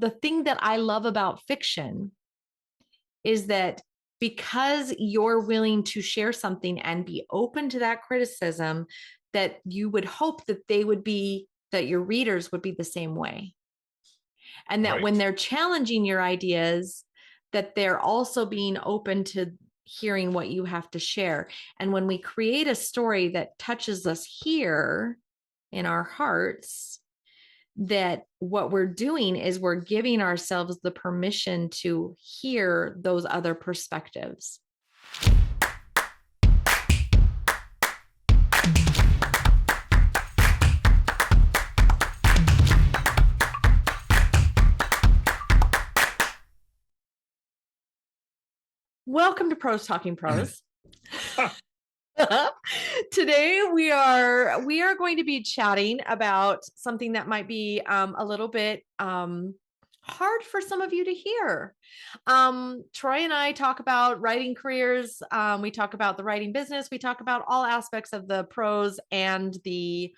the thing that I love about fiction is that because you're willing to share something and be open to that criticism, that you would hope that that your readers would be the same way. And that when they're challenging your ideas, that they're also being open to hearing what you have to share. And when we create a story that touches us here in our hearts, that what we're doing is we're giving ourselves the permission to hear those other perspectives. Welcome to Pros Talking Prose. Today we are going to be chatting about something that might be a little bit hard for some of you to hear. Troy and I talk about writing careers. We talk about the writing business. We talk about all aspects of the pros and the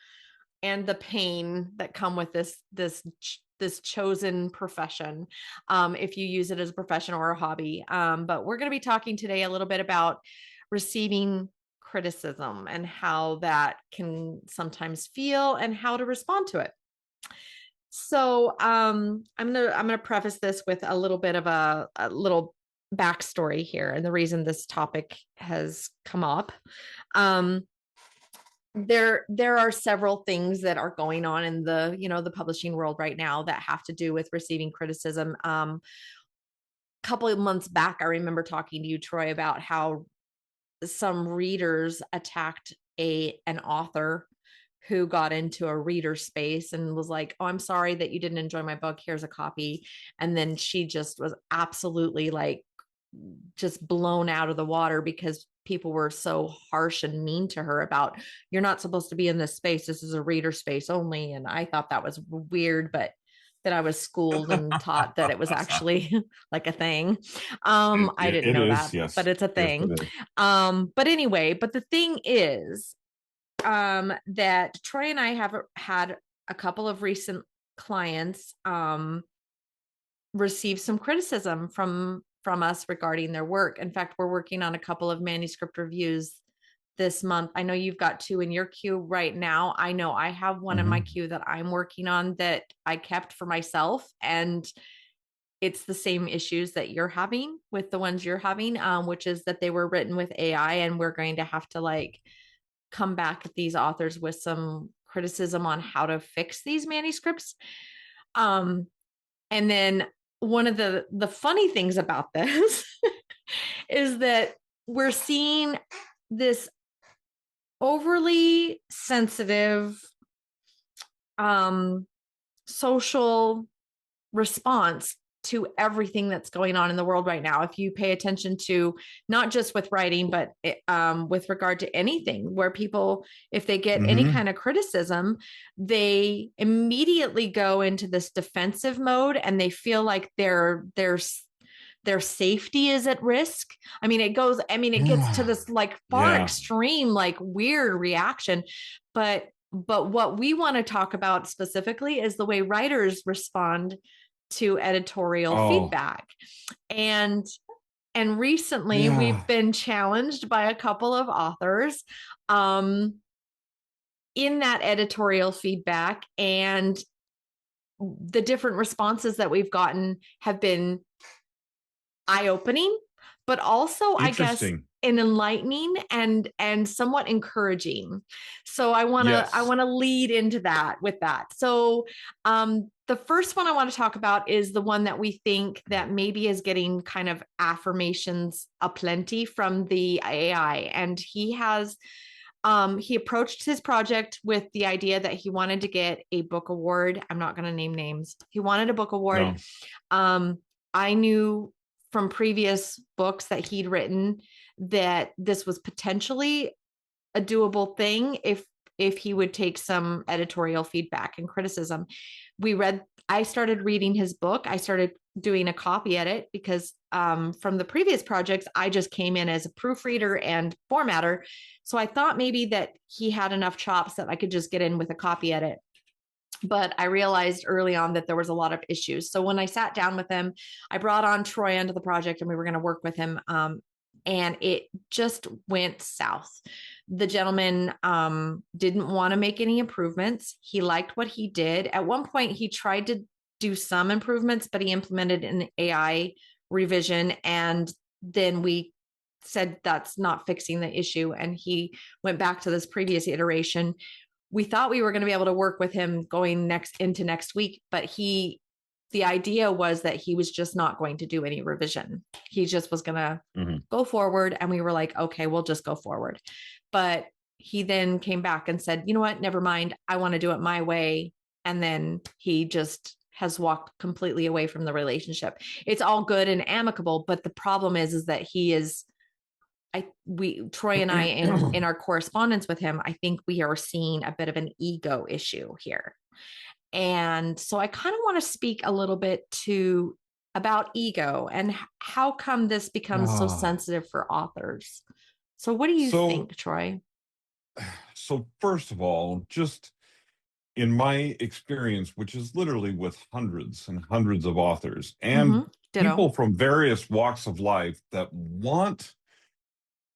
pain that come with this chosen profession, if you use it as a profession or a hobby. But we're going to be talking today a little bit about receiving criticism and how that can sometimes feel and how to respond to it. So I'm gonna preface this with a little bit of a little backstory here, and the reason this topic has come up. There are several things that are going on in the publishing world right now that have to do with receiving criticism. A couple of months back, I remember talking to you, Troy, about how some readers attacked an author who got into a reader space and was like, "Oh, I'm sorry that you didn't enjoy my book. Here's a copy." And then she just was absolutely just blown out of the water because people were so harsh and mean to her about, "You're not supposed to be in this space. This is a reader space only." And I thought that was weird, but that I was schooled and taught that it was actually like a thing. I didn't know that, yes. but it's a thing. Yes, But anyway, the thing is that Troy and I have had a couple of recent clients receive some criticism from us regarding their work. In fact, we're working on a couple of manuscript reviews this month. I know you've got two in your queue right now. I know I have one in my queue that I'm working on that I kept for myself, and it's the same issues that you're having with the ones you're having, which is that they were written with AI, and we're going to have to come back at these authors with some criticism on how to fix these manuscripts. And then one of the funny things about this is that we're seeing this overly sensitive social response to everything that's going on in the world right now. If you pay attention to not just with writing, but with regard to anything where people, if they get any kind of criticism, they immediately go into this defensive mode and they feel like their safety is at risk. It gets to this far extreme, weird reaction. But what we want to talk about specifically is the way writers respond to editorial feedback. And recently we've been challenged by a couple of authors in that editorial feedback, and the different responses that we've gotten have been eye-opening, but also, I guess, enlightening and somewhat encouraging. So I want to lead into that with that. So the first one I want to talk about is the one that we think that maybe is getting kind of affirmations aplenty from the AI. And he approached his project with the idea that he wanted to get a book award. I'm not going to name names. He wanted a book award. No. I knew from previous books that he'd written that this was potentially a doable thing if he would take some editorial feedback and criticism. I started reading his book. I started doing a copy edit because from the previous projects, I just came in as a proofreader and formatter. So I thought maybe that he had enough chops that I could just get in with a copy edit. But I realized early on that there was a lot of issues. So when I sat down with him, I brought on Troy onto the project and we were going to work with him. And it just went south. The gentleman didn't want to make any improvements. He liked what he did. At one point, he tried to do some improvements, but he implemented an AI revision. And then we said that's not fixing the issue. And he went back to this previous iteration. We thought we were going to be able to work with him going into next week, but the idea was that he was just not going to do any revision. He just was going to go forward. And we were like, okay, we'll just go forward. But he then came back and said, you know what, never mind. I want to do it my way. And then he just has walked completely away from the relationship. It's all good and amicable, but the problem is that he is, Troy and I, in our correspondence with him, I think we are seeing a bit of an ego issue here. And so I kind of want to speak a little bit about ego and how come this becomes so sensitive for authors. So what do you think, Troy? So first of all, just in my experience, which is literally with hundreds and hundreds of authors and people from various walks of life that want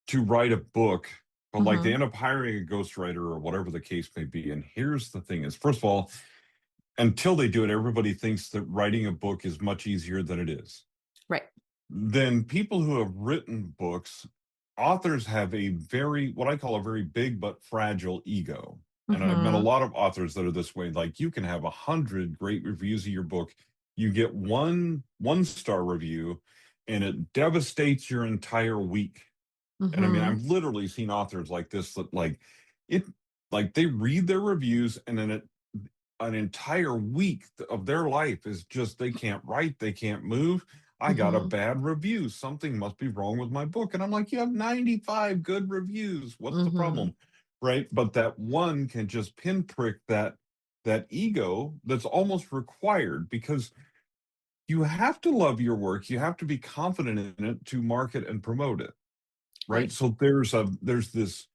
to write a book, but like they end up hiring a ghostwriter or whatever the case may be. And here's the thing is, first of all, until they do it, everybody thinks that writing a book is much easier than it is. Right. Then people who have written books, authors have what I call a very big but fragile ego. And I've met a lot of authors that are this way. Like you can have 100 great reviews of your book. You get one-star review and it devastates your entire week. And I mean, I've literally seen authors like this that like they read their reviews and then an entire week of their life is just, they can't write, they can't move. I got a bad review. Something must be wrong with my book. And I'm like, you have 95 good reviews. What's the problem? Right. But that one can just pinprick that ego that's almost required, because you have to love your work. You have to be confident in it to market and promote it. Right. So there's this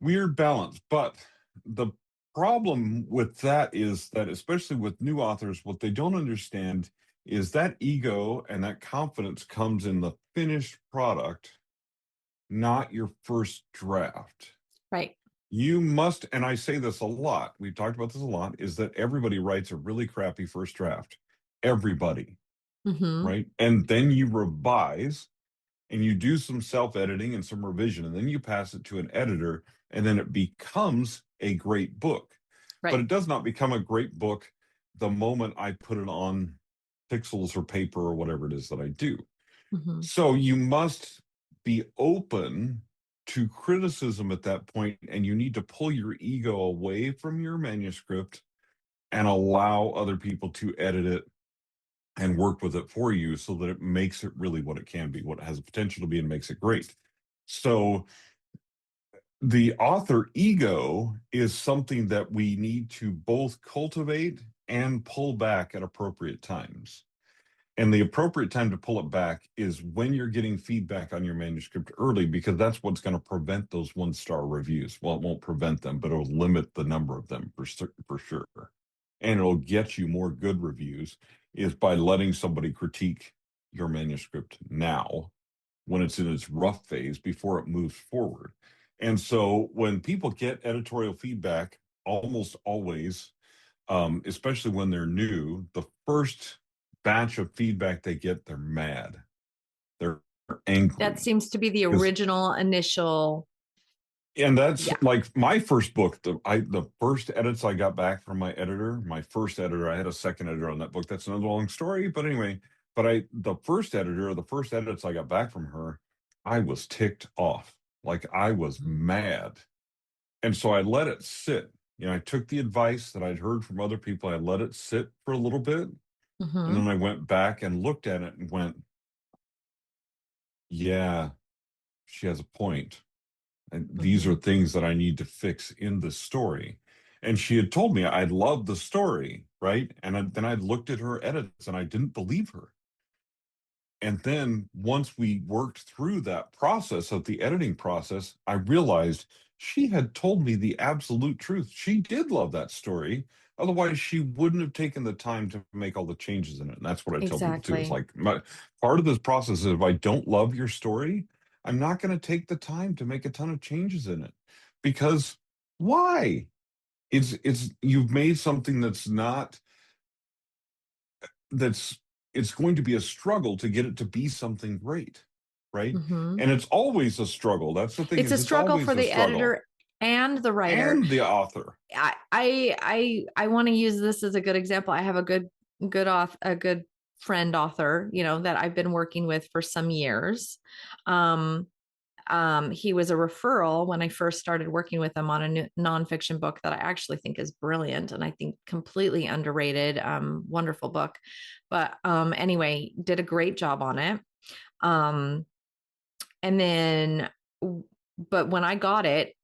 weird balance. But the problem with that is that, especially with new authors, what they don't understand is that ego and that confidence comes in the finished product, not your first draft. Right. You must, and I say this a lot, we've talked about this a lot, is that everybody writes a really crappy first draft. Everybody. Right. And then you revise and you do some self-editing and some revision, and then you pass it to an editor, and then it becomes a great book. Right. But it does not become a great book the moment I put it on pixels or paper or whatever it is that I do. So you must be open to criticism at that point, and you need to pull your ego away from your manuscript and allow other people to edit it and work with it for you so that it makes it really what it can be, what it has the potential to be, and makes it great. So the author ego is something that we need to both cultivate and pull back at appropriate times. And the appropriate time to pull it back is when you're getting feedback on your manuscript early, because that's what's going to prevent those one-star reviews. Well, it won't prevent them, but it'll limit the number of them for sure. And it'll get you more good reviews, is by letting somebody critique your manuscript now when it's in its rough phase before it moves forward. And so when people get editorial feedback, almost always, especially when they're new, the first batch of feedback they get, they're mad. They're angry. That seems to be the original initial. And that's like my first book. The first edits I got back from my editor, my first editor, I had a second editor on that book. That's another long story. But anyway, the first editor, the first edits I got back from her, I was ticked off. Like I was mad. And so I let it sit. I took the advice that I'd heard from other people. I let it sit for a little bit. And then I went back and looked at it and went, yeah, she has a point. And these are things that I need to fix in the story. And she had told me I loved the story, right? And then I looked at her edits and I didn't believe her. And then once we worked through that process of the editing process, I realized she had told me the absolute truth. She did love that story, Otherwise, she wouldn't have taken the time to make all the changes in it. And that's what I tell people too. Is Exactly. like part of this process is if I don't love your story, I'm not going to take the time to make a ton of changes in it because why? It's you've made something that's not that's it's going to be a struggle to get it to be something great, right? Hmm. And it's always a struggle. That's the thing It's a is it's struggle for always a the struggle. editor and the writer. And the author. I want to use this as a good example. I have a good friend author, that I've been working with for some years. Um, he was a referral when I first started working with him on a nonfiction book that I actually think is brilliant and I think completely underrated. Wonderful book. But anyway, did a great job on it. Um, and then, but when I got it,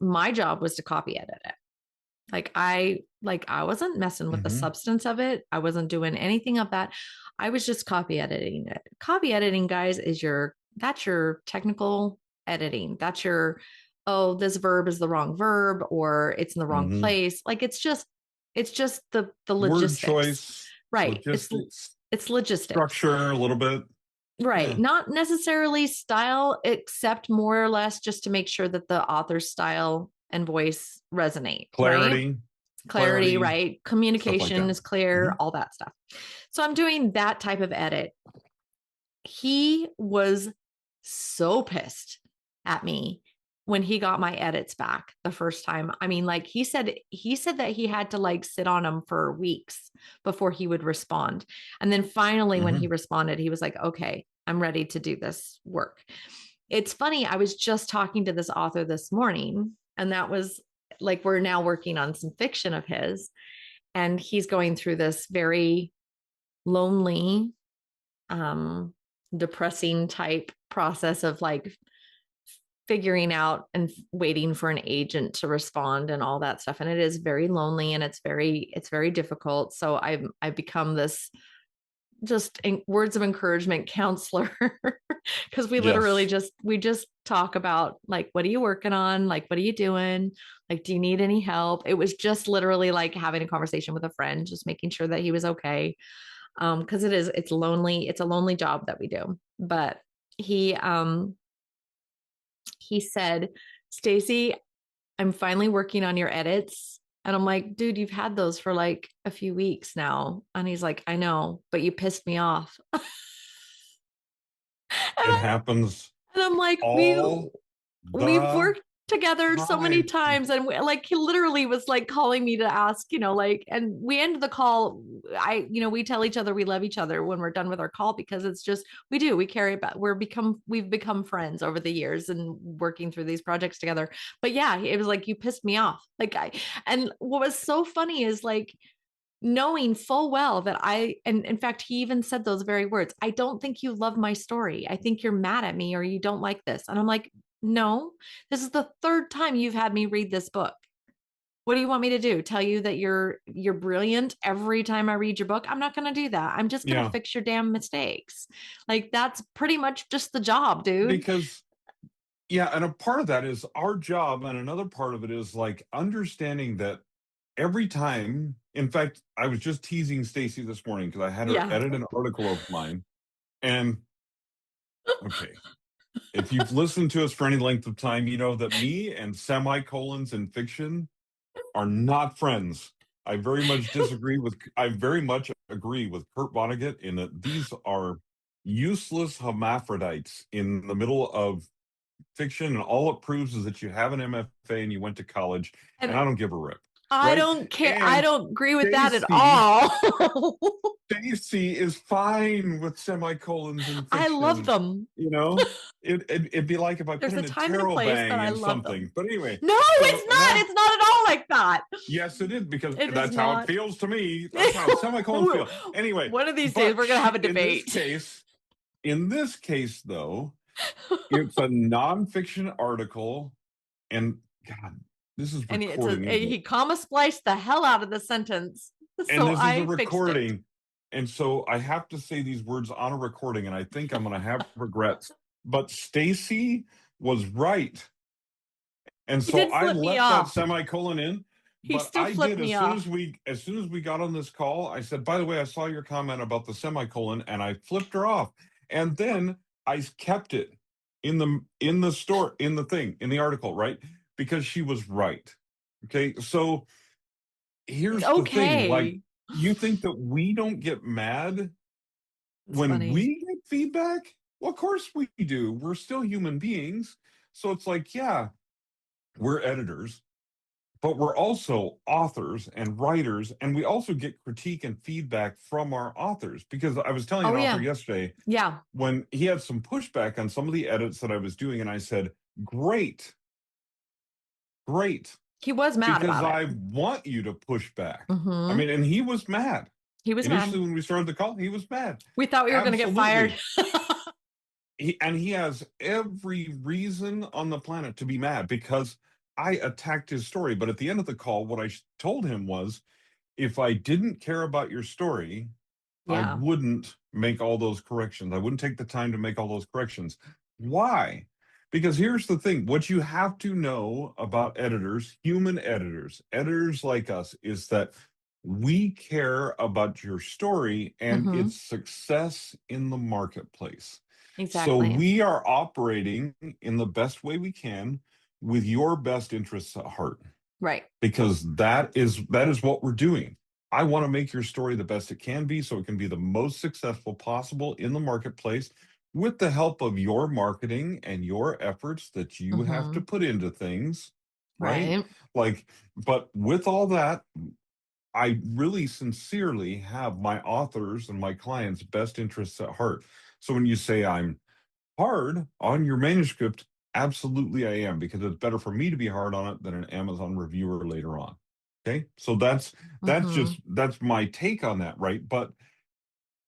my job was to copy edit it. I wasn't messing with the Mm-hmm. substance of it. I wasn't doing anything of that. I was just copy editing it. Copy editing, guys, that's your technical editing. That's your, oh, this verb is the wrong verb or it's in the wrong Mm-hmm. place. Like it's just the Word logistics. choice, Right. logistics, It's logistics. structure a little bit. Right. Yeah. Not necessarily style, except more or less just to make sure that the author's style and voice resonate, right? Clarity, Clarity, right? stuff like Communication that. is clear, Mm-hmm. all that stuff. So I'm doing that type of edit. He was so pissed at me when he got my edits back the first time. I mean, like he said that he had to like sit on them for weeks before he would respond. And then finally when he Mm-hmm. responded, he was like, "Okay, I'm ready to do this work." It's funny, I was just talking to this author this morning, and that was like we're now working on some fiction of his, and he's going through this very lonely, um, depressing type process of like figuring out and waiting for an agent to respond and all that stuff. And it is very lonely and it's very difficult. So I've become this just words of encouragement counselor because Yes. we just talk about like, what are you working on, like what are you doing, like do you need any help. It was just literally like having a conversation with a friend, just making sure that he was okay. Because it's lonely, it's a lonely job that we do. But he he said, "Stacy, I'm finally working on your edits." And I'm like, "Dude, you've had those for like a few weeks now." And he's like, "I know, but you pissed me off." and, It I, happens and I'm like, all we've the worked together so many time. times and like he literally was like calling me to ask, like, and we ended the call. We tell each other we love each other when we're done with our call because it's just we carry about we've become friends over the years and working through these projects together. But yeah, it was like, you pissed me off. And what was so funny is like knowing full well that and in fact, he even said those very words, "I don't think you love my story. I think you're mad at me or you don't like this." And I'm like, "No, this is the third time you've had me read this book. What do you want me to do? Tell you that you're brilliant every time I read your book? I'm not going to do that. I'm just going to Yeah. fix your damn mistakes." Like that's pretty much just the job, dude. Because yeah, and a part of that is our job, and another part of it is like understanding that every time. In fact, I was just teasing Stacy this morning because I had her Yeah. edit an article of mine. And okay, if you've listened to us for any length of time, you know that me and semicolons in fiction are not friends. I very much agree with Kurt Vonnegut in that these are useless hermaphrodites in the middle of fiction, and all it proves is that you have an MFA and you went to college, And and I don't give a rip, I right? don't care. I And don't agree with that at Stacy, all. Stacy is fine with semicolons in I love fiction. them. You know, it'd be like if I put There's a in a time and a tarot place that bang I in love something. them. But anyway, No, so it's not. now, It's not at all like that. yes, it is because It is that's how it not. feels to me. That's how semicolons feel. Anyway, One of these days, but we're going to have a debate. in this case, though, it's a nonfiction article, and God, this is And recording, isn't it? he comma spliced the hell out of the sentence. And So this is a I fixed it. recording. And so I have to say these words on a recording, and I think I'm going to have regrets. But Stacy was right. And He so did I flip me left that off. semicolon in He but still I flipped did me off. as soon as we got on this call, I said, by the way, I saw your comment about the semicolon, and I flipped her off. And then I kept it in the store, in the thing, in the article, right? Because she was right. Okay. So It's here's the thing, like, okay. you think that we don't get mad It's when funny. we get feedback? Well, of course we do. We're still human beings. So it's like, yeah, we're editors, but we're also authors and writers, and we also get critique and feedback from our authors. Because I was telling Oh an author yeah. yesterday Yeah. when he had some pushback on some of the edits that I was doing, and I said, great, great, He was mad because about it. I want you to push back. I Hmm. mean, and he was mad. He was Initially, mad. when we started the call, he was mad. We thought we were going to get fired. Absolutely. And he has every reason on the planet to be mad because I attacked his story. But at the end of the call, what I told him was, if I didn't care about your story, I Yeah. wouldn't make all those corrections. I wouldn't take the time to make all those corrections. Why? Because here's the thing, what you have to know about editors, human editors, editors like us, is that we care about your story and Hmm. its success in the marketplace. So Exactly. we are operating in the best way we can with your best interests at heart, Right. because that is what we're doing. I want to make your story the best it can be so it can be the most successful possible in the marketplace with the help of your marketing and your efforts that you have to Hmm. put into things, right? Right. Like, but with all that, I really sincerely have my authors and my clients' best interests at heart. So when you say I'm hard on your manuscript, absolutely I am, because it's better for me to be hard on it than an Amazon reviewer later on. Okay. So Hmm. that's my take on that, right? But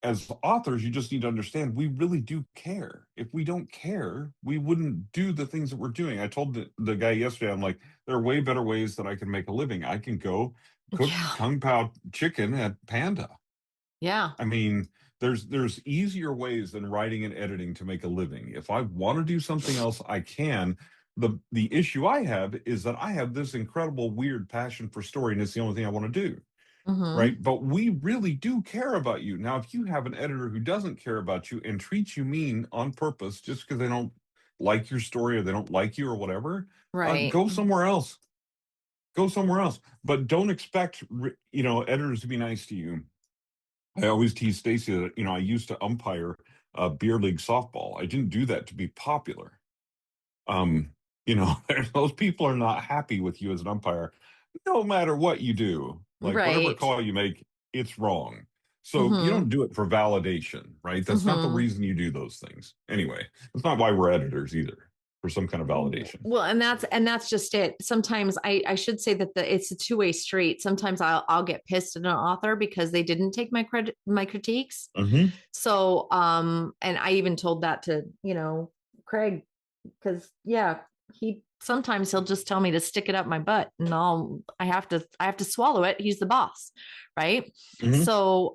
as authors, you just need to understand we really do care. If we don't care, we wouldn't do the things that we're doing. I told the guy yesterday, I'm like, there are way better ways that I can make a living. I can go cook Yeah. Kung Pao chicken at Panda. Yeah. I mean, there's easier ways than writing and editing to make a living. If I want to do something else, I can. The issue I have is that I have this incredible weird passion for story, and it's the only thing I want to do. Hmm. Right. But we really do care about you. Now, if you have an editor who doesn't care about you and treats you mean on purpose just because they don't like your story or they don't like you or whatever, Right. go somewhere else. Go somewhere else. But don't expect editors to be nice to you. I always tease Stacy that, I used to umpire beer league softball. I didn't do that to be popular. Um, those people are not happy with you as an umpire, no matter what you do. Like, whatever Right. call you make, it's wrong. So you Hmm. don't do it for validation, right? That's not the Hmm. reason you do those things. Anyway, that's not why we're editors either, for some kind of validation. Well, and that's just it. Sometimes I should say that it's a two-way street. Sometimes I'll get pissed at an author because they didn't take my critiques. Hmm. So and I even told that to, Craig, because yeah, he'll just tell me to stick it up my butt, and I have to swallow it. He's the boss, right? Hmm. So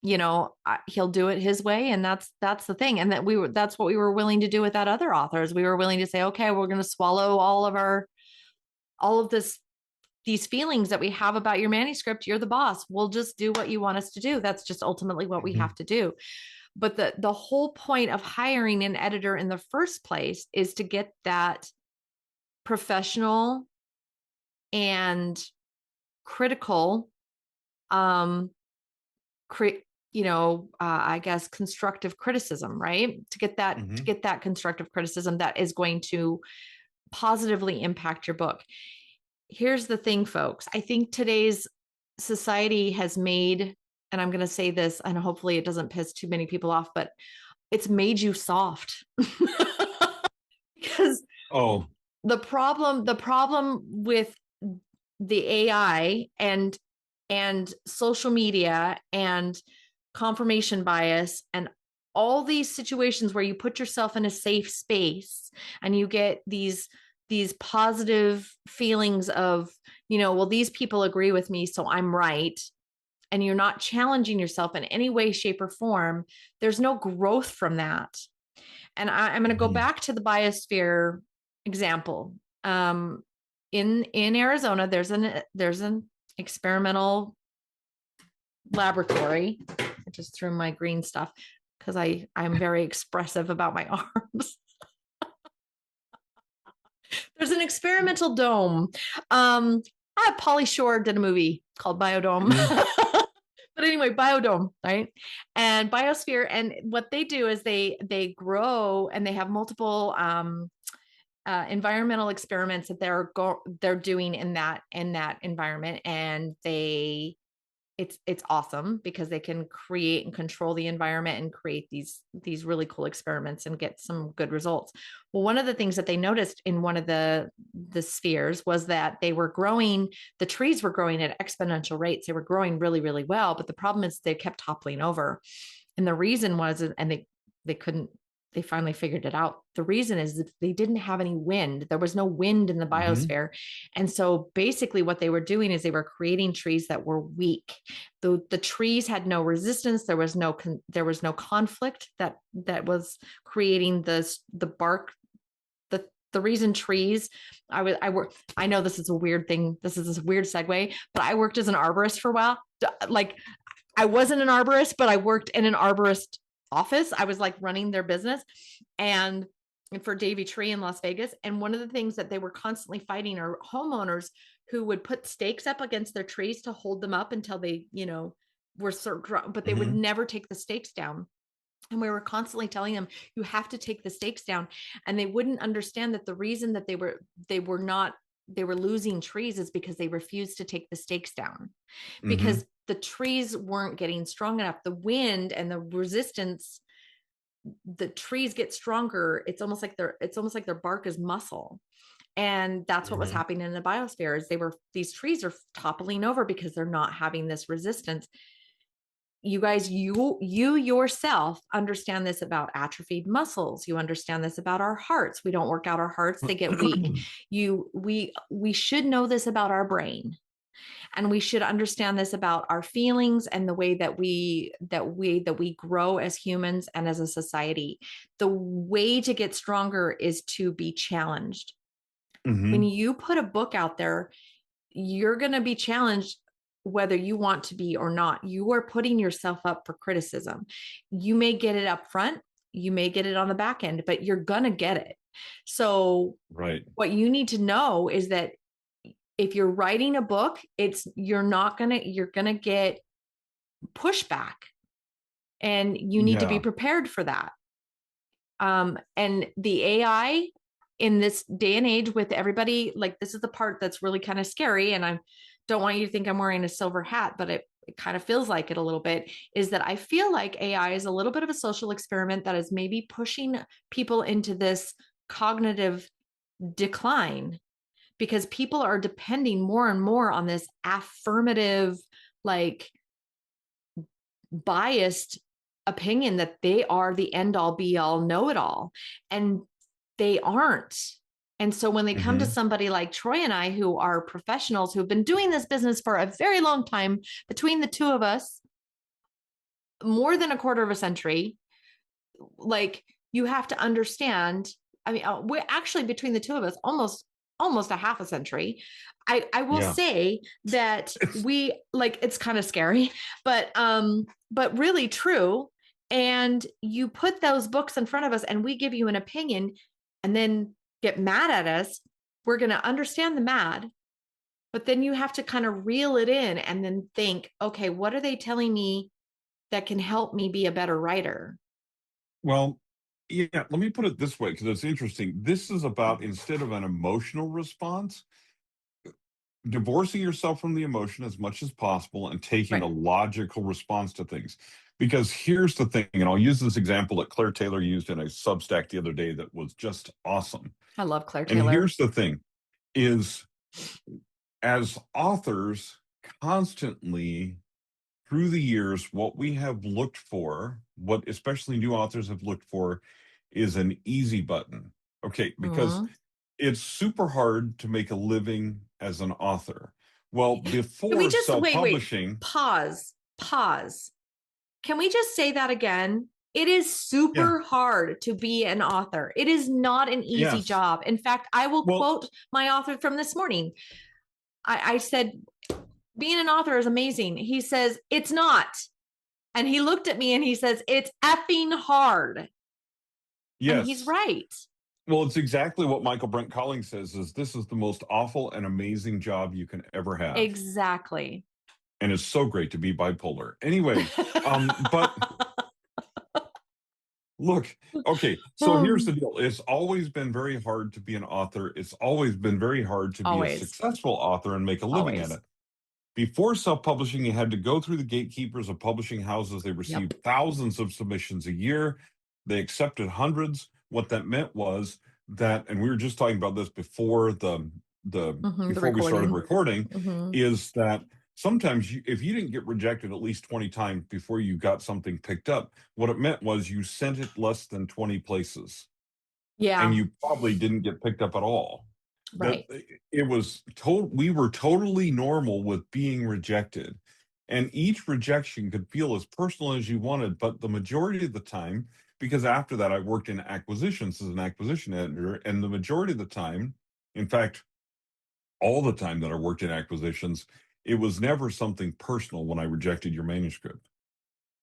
he'll do it his way, and that's the thing. And that's what we were willing to do with that other authors. We were willing to say, okay, we're going to swallow all of these feelings that we have about your manuscript. You're the boss. We'll just do what you want us to do. That's just ultimately what we Hmm. have to do. But the whole point of hiring an editor in the first place is to get that professional and critical, um I guess constructive criticism, right? Hmm. To get that constructive criticism that is going to positively impact your book. Here's the thing, folks. I think today's society has made, and I'm going to say this, and hopefully it doesn't piss too many people off, but it's made you soft. Because Oh. the problem with the AI and social media and confirmation bias and all these situations where you put yourself in a safe space and you get these positive feelings of, well, these people agree with me, so I'm right, and you're not challenging yourself in any way, shape, or form, there's no growth from that. And I'm going to go Hmm. back to the biosphere example. in Arizona, there's an experimental laboratory. I just threw my green stuff because I'm very expressive about my arms. There's an experimental dome. Pauly Shore did a movie called Biodome. But anyway, biodome, right? And biosphere. And what they do is they grow, and they have multiple environmental experiments that they're doing in that environment. And it's awesome because they can create and control the environment and create these really cool experiments and get some good results. Well, one of the things that they noticed in one of the spheres was that the trees were growing at exponential rates. They were growing really, really well, but the problem is they kept toppling over. And the reason was, and they couldn't, they finally figured it out. The reason is that they didn't have any wind. There was no wind in the biosphere. And so basically what they were doing is they were creating trees that were weak. The trees had no resistance. There was no conflict that was creating the bark. The reason trees, I know this is a weird thing. This is a weird segue, but I worked as an arborist for a while. Like, I wasn't an arborist, but I worked in an arborist office. I was like running their business and for Davy Tree in Las Vegas. And one of the things that they were constantly fighting are homeowners who would put stakes up against their trees to hold them up until they, were but they would never take the stakes down. And we were constantly telling them, you have to take the stakes down. And they wouldn't understand that the reason that they were losing trees is because they refused to take the stakes down, because the trees weren't getting strong enough. The wind and the resistance, the trees get stronger. It's almost like their bark is muscle. And that's what was happening in the biosphere is these trees are toppling over because they're not having this resistance. You guys, you yourself understand this about atrophied muscles. You understand this about our hearts. We don't work out our hearts, they get weak. We should know this about our brain. And we should understand this about our feelings and the way that we grow as humans and as a society. The way to get stronger is to be challenged. When you put a book out there, you're going to be challenged whether you want to be or not. You are putting yourself up for criticism. You may get it up front, you may get it on the back end, but you're going to get it. So what you need to know is that if you're writing a book, you're going to get pushback, and you need to be prepared for that. And the AI in this day and age with everybody, like, this is the part that's really kind of scary. And I don't want you to think I'm wearing a silver hat, but it kind of feels like it a little bit, is that I feel like AI is a little bit of a social experiment that is maybe pushing people into this cognitive decline, because people are depending more and more on this affirmative, like, biased opinion that they are the end all be all know it all. And they aren't. And so when they come to somebody like Troy and I, who are professionals who have been doing this business for a very long time, between the two of us, more than a quarter of a century, like, you have to understand. I mean, we're actually, between the two of us, almost a half a century. I will say that we, like, it's kind of scary, but really true. And you put those books in front of us and we give you an opinion and then get mad at us. We're going to understand the mad, but then you have to kind of reel it in and then think, okay, what are they telling me that can help me be a better writer? Well, let me put it this way, because it's interesting. This is about, instead of an emotional response, divorcing yourself from the emotion as much as possible and taking a logical response to things. Because here's the thing, and I'll use this example that Claire Taylor used in a Substack the other day that was just awesome. I love Claire Taylor. And here's the thing, is as authors, constantly through the years, what we have looked for, what especially new authors have looked for, is an easy button. Okay, because it's super hard to make a living as an author. Well, before we just self-publishing... Pause. Can we just say that again? It is Yeah. super hard to be an author. It is not an easy Yes. job. In fact, I will Well, quote my author from this morning. I said, being an author is amazing. He says, it's not. And he looked at me and he says, it's effing hard. And he's yes. right. Well, it's exactly what Michael Brent Collins says is this is the most awful and amazing job you can ever have. Exactly. And it's so great to be bipolar. Anyway, but look, okay, so here's the deal. It's always been very hard to be an author. It's always been very hard to be a Always, successful author and make a living at always. it. Before self-publishing, you had to go through the gatekeepers of publishing houses. They Yep. received thousands of submissions a year. They accepted hundreds. What that meant was that, and we were just talking about this before The before we started recording. recording, Mm-hmm. is that sometimes if you didn't get rejected at least 20 times before you got something picked up, what it meant was you sent it less than 20 places and Yeah. you probably didn't get picked up at all. That Right. it was total we were totally normal with being rejected. And each rejection could feel as personal as you wanted, but the majority of the time, because after that I worked in acquisitions as an acquisition editor, and the majority of the time, in fact, all the time that I worked in acquisitions, it was never something personal when I rejected your manuscript.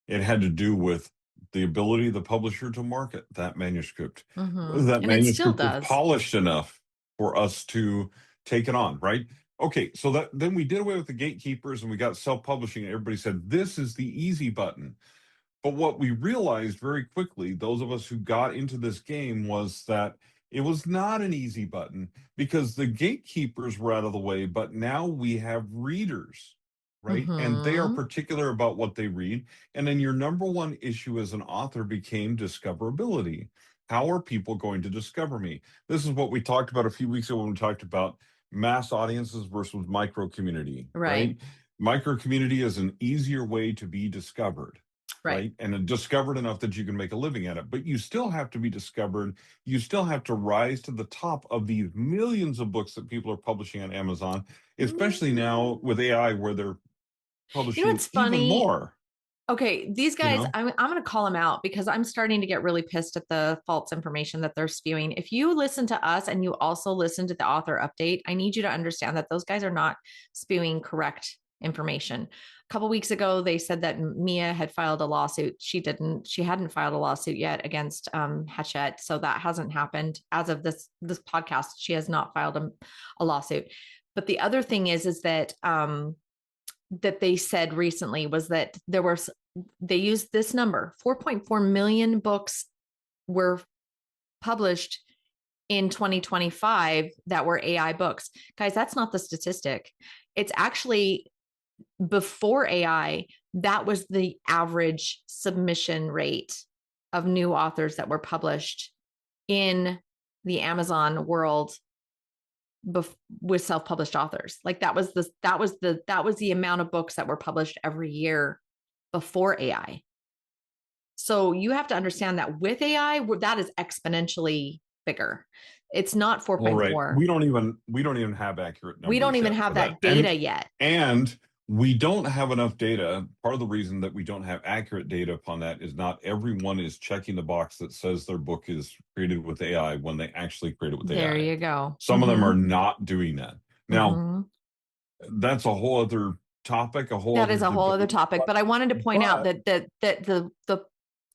It had to do with the ability of the publisher to market that manuscript. Mm-hmm. That And it still manuscript was does. polished enough for us to take it on, right? Okay, so that then we did away with the gatekeepers and we got self-publishing, and everybody said this is the easy button. But what we realized very quickly, those of us who got into this game, was that it was not an easy button because the gatekeepers were out of the way, but now we have readers, right? And they are Mm-hmm. particular about what they read. And then your number one issue as an author became discoverability. How are people going to discover me? This is what we talked about a few weeks ago when we talked about mass audiences versus micro community, Right. right? Micro community is an easier way to be discovered, Right. right? And discovered enough that you can make a living at it. But you still have to be discovered. You still have to rise to the top of these millions of books that people are publishing on Amazon, especially now with AI, where they're You know publishing what's even funny? more, Okay, these you guys, know? I'm going to call them out because I'm starting to get really pissed at the false information that they're spewing. If you listen to us and you also listen to the author update, I need you to understand that those guys are not spewing correct information. A couple weeks ago, they said that Mia had filed a lawsuit. She didn't. She hadn't filed a lawsuit yet against Hachette, so that hasn't happened as of this podcast. She has not filed a lawsuit. But the other thing is that that they said recently was that they used this number 4.4 million books were published in 2025 that were AI books. Guys, that's not the statistic. It's actually before AI, that was the average submission rate of new authors that were published in the Amazon world with self-published authors. Like that was the amount of books that were published every year before AI. So you have to understand that with AI, that is exponentially bigger. It's not All right. 4.4. We don't even have accurate We don't numbers even yet for have that. that data yet. And we don't have enough data. Part of the reason that we don't have accurate data upon that is not everyone is checking the box that says their book is created with AI when they actually create it with There AI. you go. Some of them are not doing that. Now, Mm-hmm. that's a whole other topic, a whole That other is a whole other debate. topic, but I wanted to point out But that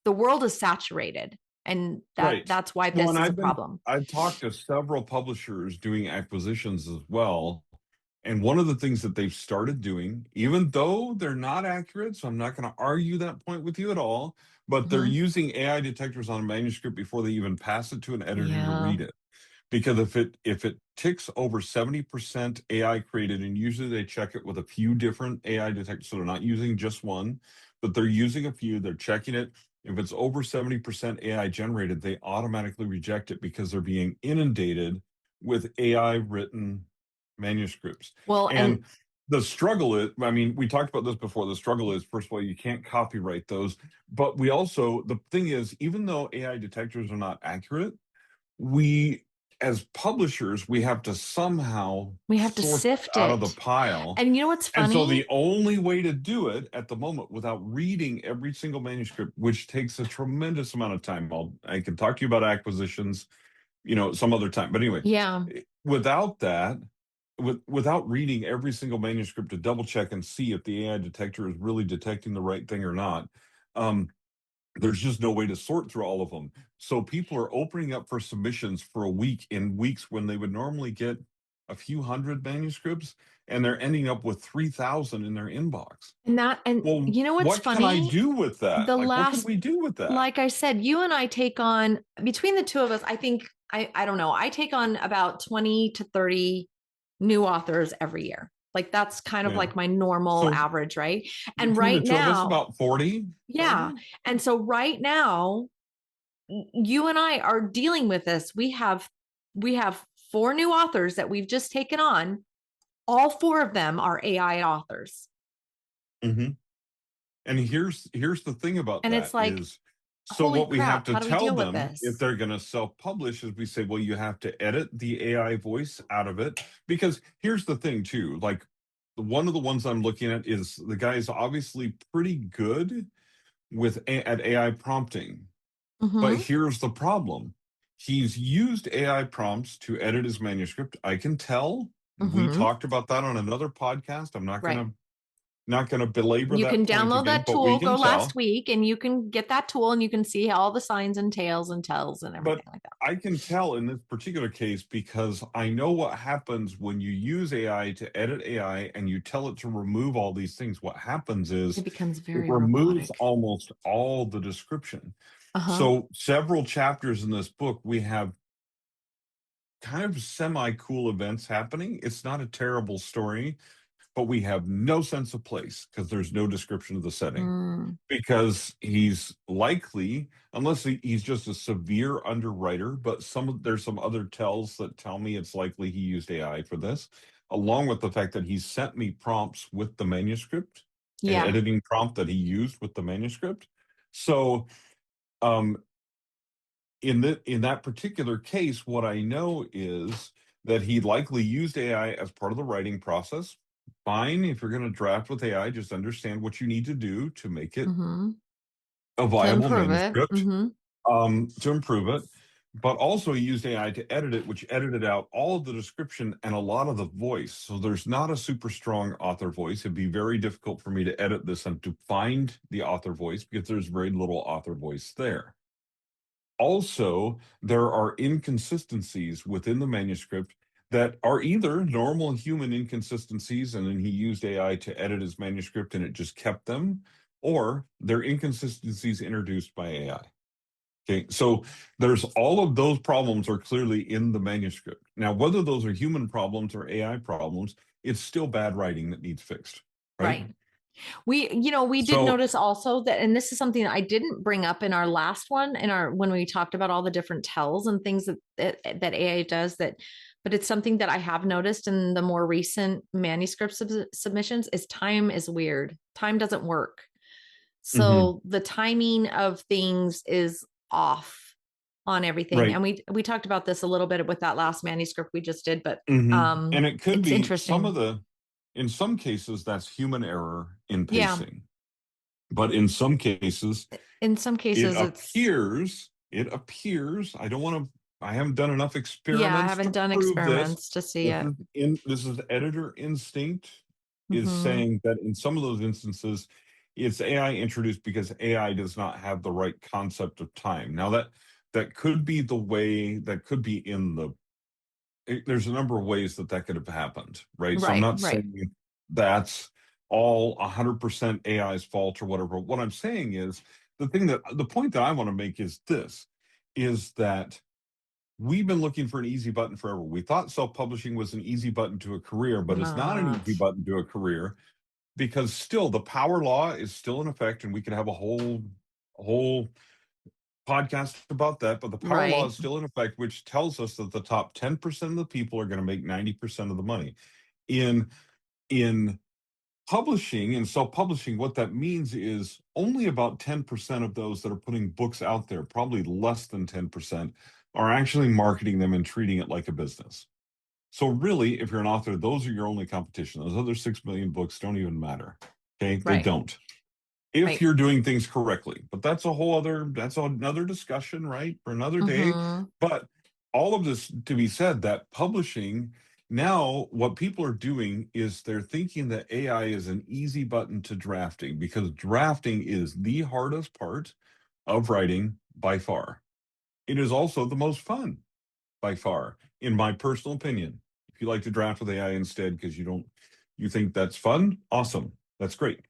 the world is saturated, and right. that's why Well, this and is a problem. I've talked to several publishers doing acquisitions as well. And one of the things that they've started doing, even though they're not accurate, so I'm not going to argue that point with you at all, but they're Mm-hmm. using AI detectors on a manuscript before they even pass it to an editor to Yeah. read it. Because if it ticks over 70% AI created, and usually they check it with a few different AI detectors, so they're not using just one, but they're using a few, they're checking it. If it's over 70% AI generated, they automatically reject it because they're being inundated with AI written manuscripts. Well, and And the struggle is, I mean, we talked about this before. The struggle is, first of all, you can't copyright those. But we also, the thing is, even though AI detectors are not accurate, we as publishers, we have to somehow We have to sort sift out of the it. pile. And you know what's And so funny? the only way to do it at the moment without reading every single manuscript, which takes a tremendous amount of time, I can talk to you about acquisitions, some other time. But anyway, Yeah. without that, without reading every single manuscript to double check and see if the AI detector is really detecting the right thing or not, um, there's just no way to sort through all of them. So people are opening up for submissions for a week in weeks when they would normally get a few hundred manuscripts, and they're ending up with 3,000 in their inbox. And Well, you know what's what can I funny? do with that? The Like, what can last, we do with that? like I said, you and I take on, between the two of us, I think, I don't know, I take on about 20 to 30 new authors every year. Like that's kind of Yeah. like my normal So average, right? And between the right two of us, now, about 40, yeah. probably. And so right now, you and I are dealing with this. We have four new authors that we've just taken on. All four of them are AI authors. Hmm. And here's the thing about And that it's like, is, so holy what we have crap, to how do we tell deal with them if this? they're going to self-publish is we say, well, you have to edit the AI voice out of it. Because here's the thing too, like one of the ones I'm looking at is the guy is obviously pretty good at AI prompting. But Mm-hmm. here's the problem. He's used AI prompts to edit his manuscript. I can tell. We Mm-hmm. talked about that on another podcast. I'm not Right. gonna belabor You that can point download again, that but we tool, go can last tell. week, and you can get that tool and you can see all the signs and tails and tells and But everything like that. I can tell in this particular case because I know what happens when you use AI to edit AI and you tell it to remove all these things. What happens It is becomes it very removes robotic. almost all the description. Uh-huh. So several chapters in this book, we have kind of semi cool events happening. It's not a terrible story, but we have no sense of place because there's no description of the setting. Mm. Because he's likely, unless he's just a severe underwriter, but there's some other tells that tell me it's likely he used AI for this, along with the fact that he sent me prompts with the manuscript, an Yeah. editing prompt that he used with the manuscript. So um, in that particular case, what I know is that he likely used AI as part of the writing process. Fine, if you're going to draft with AI, just understand what you need to do to make it Mm-hmm. a To viable improve it. manuscript, Mm-hmm. to improve it. But also he used AI to edit it, which edited out all of the description and a lot of the voice. So there's not a super strong author voice. It'd be very difficult for me to edit this and to find the author voice because there's very little author voice there. Also, there are inconsistencies within the manuscript that are either normal human inconsistencies, and then he used AI to edit his manuscript and it just kept them, or they're inconsistencies introduced by AI. Okay, so there's all of those problems are clearly in the manuscript. Now, whether those are human problems or AI problems, it's still bad writing that needs fixed, right? Right. We did So, notice also that, and this is something that I didn't bring up in our last one, in our when we talked about all the different tells and things that AI does, but it's something that I have noticed in the more recent manuscript submissions is time is weird. Time doesn't work. mhm, So the timing of things is off on everything. right. And we talked about this a little bit with that last manuscript we just did, but And it could it's be interesting. in some cases, that's human error in Yeah. pacing. But in some cases, In some cases it's I don't want to, I haven't done enough yeah, I experiments haven't to done prove this. experiments to see it. This is editor instinct is Hmm. saying that in some of those instances, it's AI introduced because AI does not have the right concept of time. Now that could be the way that could be in the there's a number of ways that that could have happened, right? So I'm Right, not right. saying that's all 100% AI's fault or whatever. What I'm saying is the point that I want to make is this, is that we've been looking for an easy button forever. We thought self-publishing was an easy button to a career, but it's not an easy Not button to a career because still the power law is still in effect, and we could have a whole podcast about that, but the power law right. is still in effect, which tells us that the top 10% of the people are going to make 90% of the money. In in publishing and self-publishing, what that means is only about 10% of those that are putting books out there, probably less than 10%, are actually marketing them and treating it like a business. So really, if you're an author, those are your only competition. Those other 6 million books don't even matter. Okay, they Right. don't. If Right. you're doing things correctly, but that's another discussion, right, for another day. Mm-hmm. But all of this to be said, that publishing now, what people are doing is they're thinking that AI is an easy button to drafting, because drafting is the hardest part of writing by far. It is also the most fun by far, in my personal opinion. If you like to draft with AI instead because you think that's fun, awesome. That's great.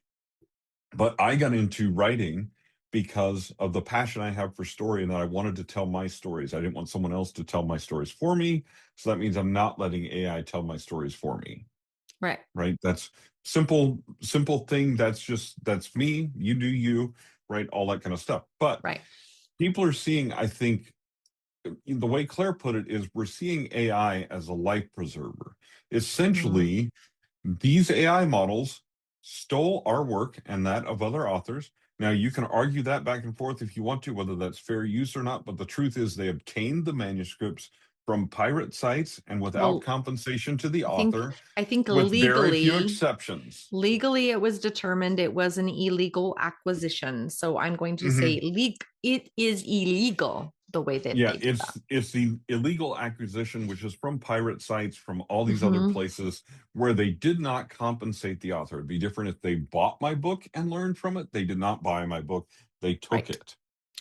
But I got into writing because of the passion I have for story, and that I wanted to tell my stories. I didn't want someone else to tell my stories for me. So that means I'm not letting AI tell my stories for me. Right. Right. That's simple thing. That's me. You do you, right? All that kind of stuff. But Right. people are seeing, I think, the way Claire put it is, we're seeing AI as a life preserver. Mm-hmm. Essentially, these AI models stole our work and that of other authors. Now, you can argue that back and forth if you want to, whether that's fair use or not, but the truth is they obtained the manuscripts from pirate sites and without Well, compensation to the I think author, I think with very few legally, exceptions. legally it was determined it was an illegal acquisition. So I'm going to say Mhm. it is illegal the way that Yeah, they did that. it's the illegal acquisition, which is from pirate sites, from all these other Mm-hmm. places where they did not compensate the author. It'd be different if they bought my book and learned from it. They did not buy my book. They took Right. it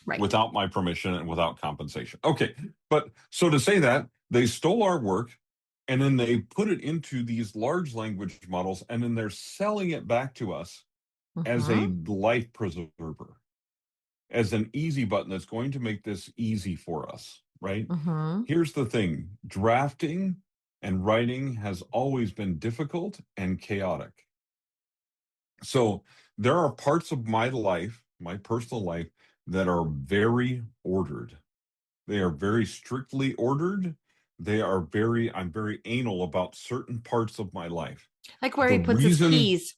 Right. without my permission and without compensation. Okay, but so to say that they stole our work and then they put it into these large language models, and then they're selling it back to us as a Mm-hmm. life preserver, as an easy button that's going to make this easy for us, right? Mm-hmm. Here's the thing: drafting and writing has always been difficult and chaotic. So there are parts of my life, my personal life, that are very ordered. They are very strictly ordered. I'm very anal about certain parts of my life. Like where The he puts his reason, keys.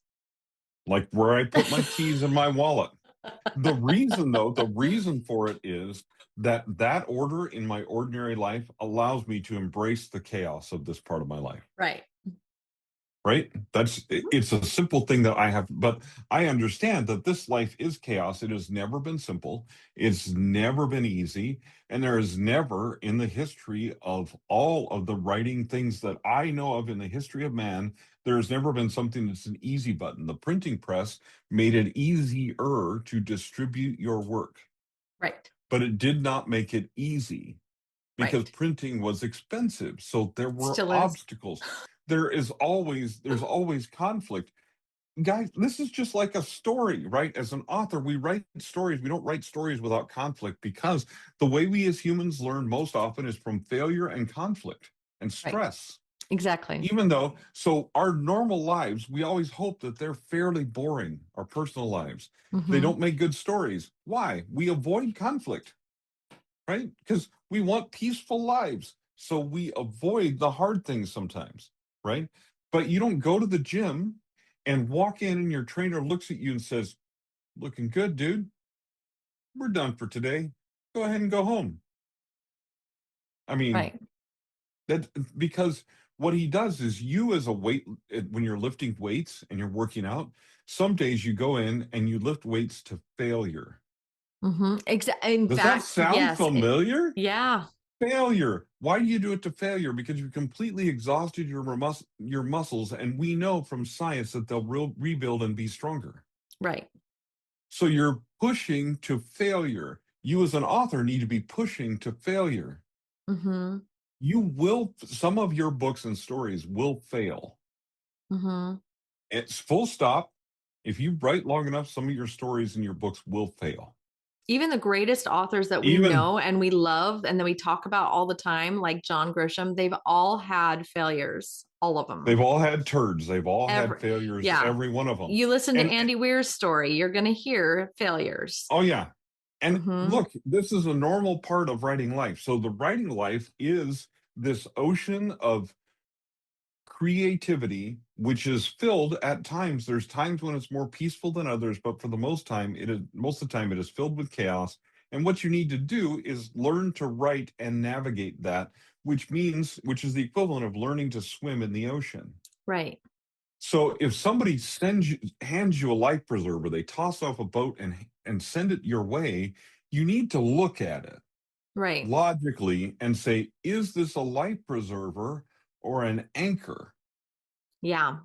like where I put my keys in my wallet. The reason, though, the reason for it is that that order in my ordinary life allows me to embrace the chaos of this part of my life. Right. Right? It's a simple thing that I have, but I understand that this life is chaos. It has never been simple. It's never been easy. And there is never, in the history of all of the writing things that I know of in the history of man, there has never been something that's an easy button. The printing press made it easier to distribute your work, Right. but it did not make it easy, because Right. printing was expensive. So there were Still is. obstacles. There's always conflict. Guys, this is just like a story, right? As an author, we write stories. We don't write stories without conflict, because the way we as humans learn most often is from failure and conflict and Right. stress. Exactly. Even though, so our normal lives, we always hope that they're fairly boring, our personal lives. They Mm-hmm. don't make good stories. Why? We avoid conflict, right? Because we want peaceful lives. So we avoid the hard things sometimes, right? But you don't go to the gym and walk in and your trainer looks at you and says, "Looking good, dude. We're done for today. Go ahead and go home." I mean, Right. that, because what he does is, you as a when you're lifting weights and you're working out, some days you go in and you lift weights to failure. Mm-hmm. In Does that fact, sound yes. familiar? Yeah. Failure. Why do you do it to failure? Because you've completely exhausted your muscles, and we know from science that they'll rebuild and be stronger. Right. So you're pushing to failure. You as an author need to be pushing to failure. Mm-hmm. Some of your books and stories will fail. Mm-hmm. It's full stop. If you write long enough, some of your stories and your books will fail. Even the greatest authors that we Even know and we love and that we talk about all the time, like John Grisham, they've all had failures, all of They've them. all had turds. They've all had Every, failures, yeah. every one of them. You listen to And Andy Weir's story, you're going to hear failures. oh yeah. And Mm-hmm. look, this is a normal part of writing life. So the writing life is this ocean of creativity, which is filled at times. There's times when it's more peaceful than others, but for the most of the time, it is filled with chaos. And what you need to do is learn to write and navigate that, which is the equivalent of learning to swim in the ocean. Right. So if somebody hands you a life preserver, they toss off a boat and send it your way, you need to look at it Right. logically and say, is this a life preserver or an anchor? Yeah.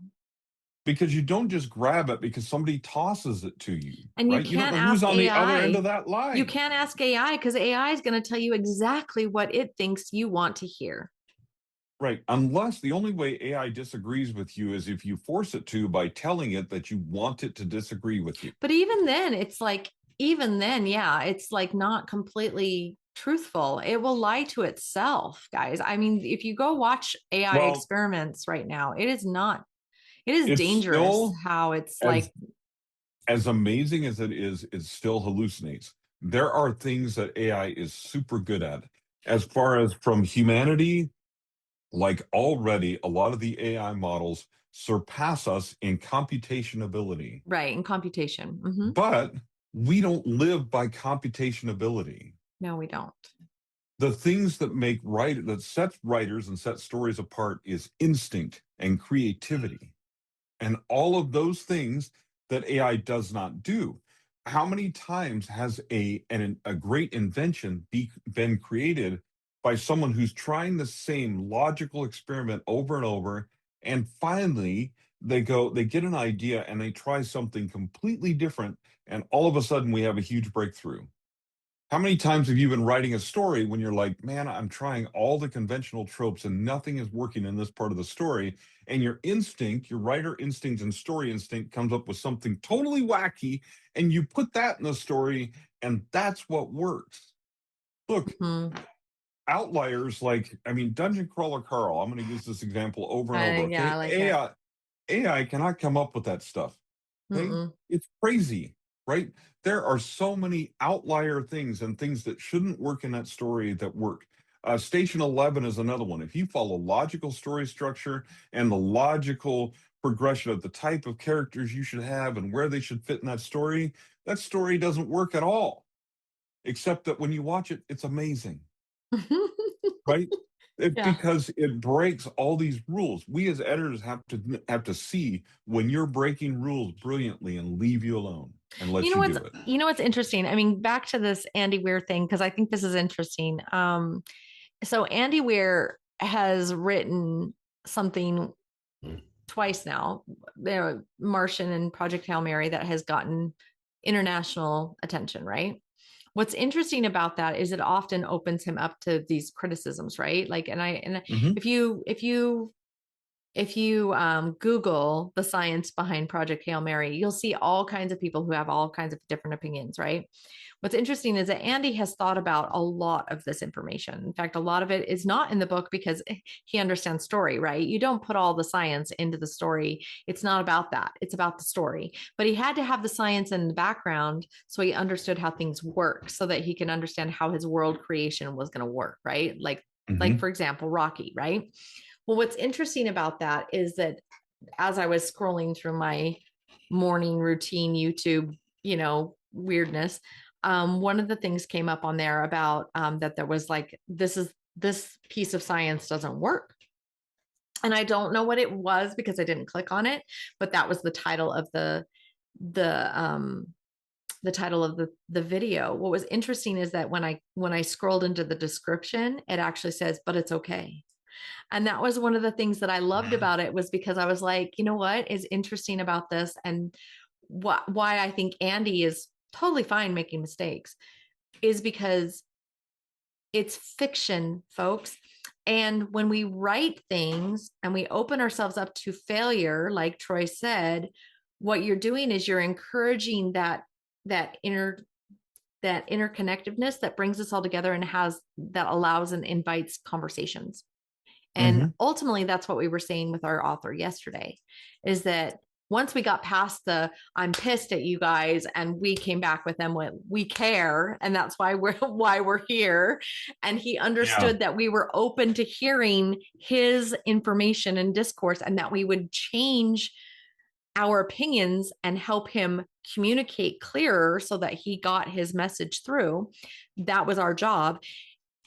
Because you don't just grab it because somebody tosses it to you, And you right? You don't can't know who's ask on the other end AI. of that You line. can't ask AI because AI is going to tell you exactly what it thinks you want to hear. Right. Unless the only way AI disagrees with you is if you force it to by telling it that you want it to disagree with you. But even then, it's like, even then, yeah, it's like not completely truthful. It will lie to itself, guys. I mean, if you go watch AI Well, experiments right now, it is not, it is it's dangerous still how it's as like, as amazing as it still hallucinates. There are things that AI is super good at. As far as from humanity, like already a lot of the AI models surpass us in computation ability. right, in computation. Hmm. But we don't live by computation ability. No, we don't. The things that sets writers and set stories apart is instinct and creativity. And all of those things that AI does not do. How many times has a great invention been created by someone who's trying the same logical experiment over and over, and finally they get an idea and they try something completely different, and all of a sudden we have a huge breakthrough. How many times have you been writing a story when you're like, man, I'm trying all the conventional tropes and nothing is working in this part of the story? And your instinct, your writer instinct and story instinct comes up with something totally wacky, and you put that in the story, and that's what works. Look, Hmm. outliers Dungeon Crawler Carl, I'm going to use this example over and over. Yeah, I Okay. like it. AI cannot come up with that stuff. Okay. Mm-mm. It's crazy, right? There are so many outlier things and things that shouldn't work in that story that work. Station 11 is another one. If you follow logical story structure and the logical progression of the type of characters you should have and where they should fit in that story doesn't work at all. Except that when you watch it, it's amazing, right? Yeah. Because it breaks all these rules. We as editors have to see when you're breaking rules brilliantly and leave you alone and You let know you what's do it. you know what's interesting? I mean, back to this Andy Weir thing, because I think this is interesting. So Andy Weir has written something twice now, there Martian and Project Hail Mary, that has gotten international attention, right? What's interesting about that is it often opens him up to these criticisms, right? Like, and Hmm. if you Google the science behind Project Hail Mary, you'll see all kinds of people who have all kinds of different opinions, right? What's interesting is that Andy has thought about a lot of this information. In fact, a lot of it is not in the book because he understands story, right? You don't put all the science into the story. It's not about that. It's about the story. But he had to have the science in the background so he understood how things work so that he can understand how his world creation was going to work, right? Like Hmm. for example, Rocky, right? Well, what's interesting about that is that as I was scrolling through my morning routine YouTube, weirdness, one of the things came up on there about that there was like, this piece of science doesn't work. And I don't know what it was because I didn't click on it, but that was the title of the the title of the video. What was interesting is that when I scrolled into the description, it actually says, but it's okay. And that was one of the things that I loved about it, was because I was like, you know what is interesting about this, and why I think Andy is totally fine making mistakes is because it's fiction, folks. And when we write things and we open ourselves up to failure, like Troy said, what you're doing is you're encouraging that inner that interconnectedness that brings us all together and that allows and invites conversations. And Hmm. ultimately, that's what we were saying with our author yesterday, is that once we got past the I'm pissed at you guys, and we came back with them with we care, and that's why we're here. And he Yeah. understood that we were open to hearing his information and discourse, and that we would change our opinions and help him communicate clearer so that he got his message through. That was our job.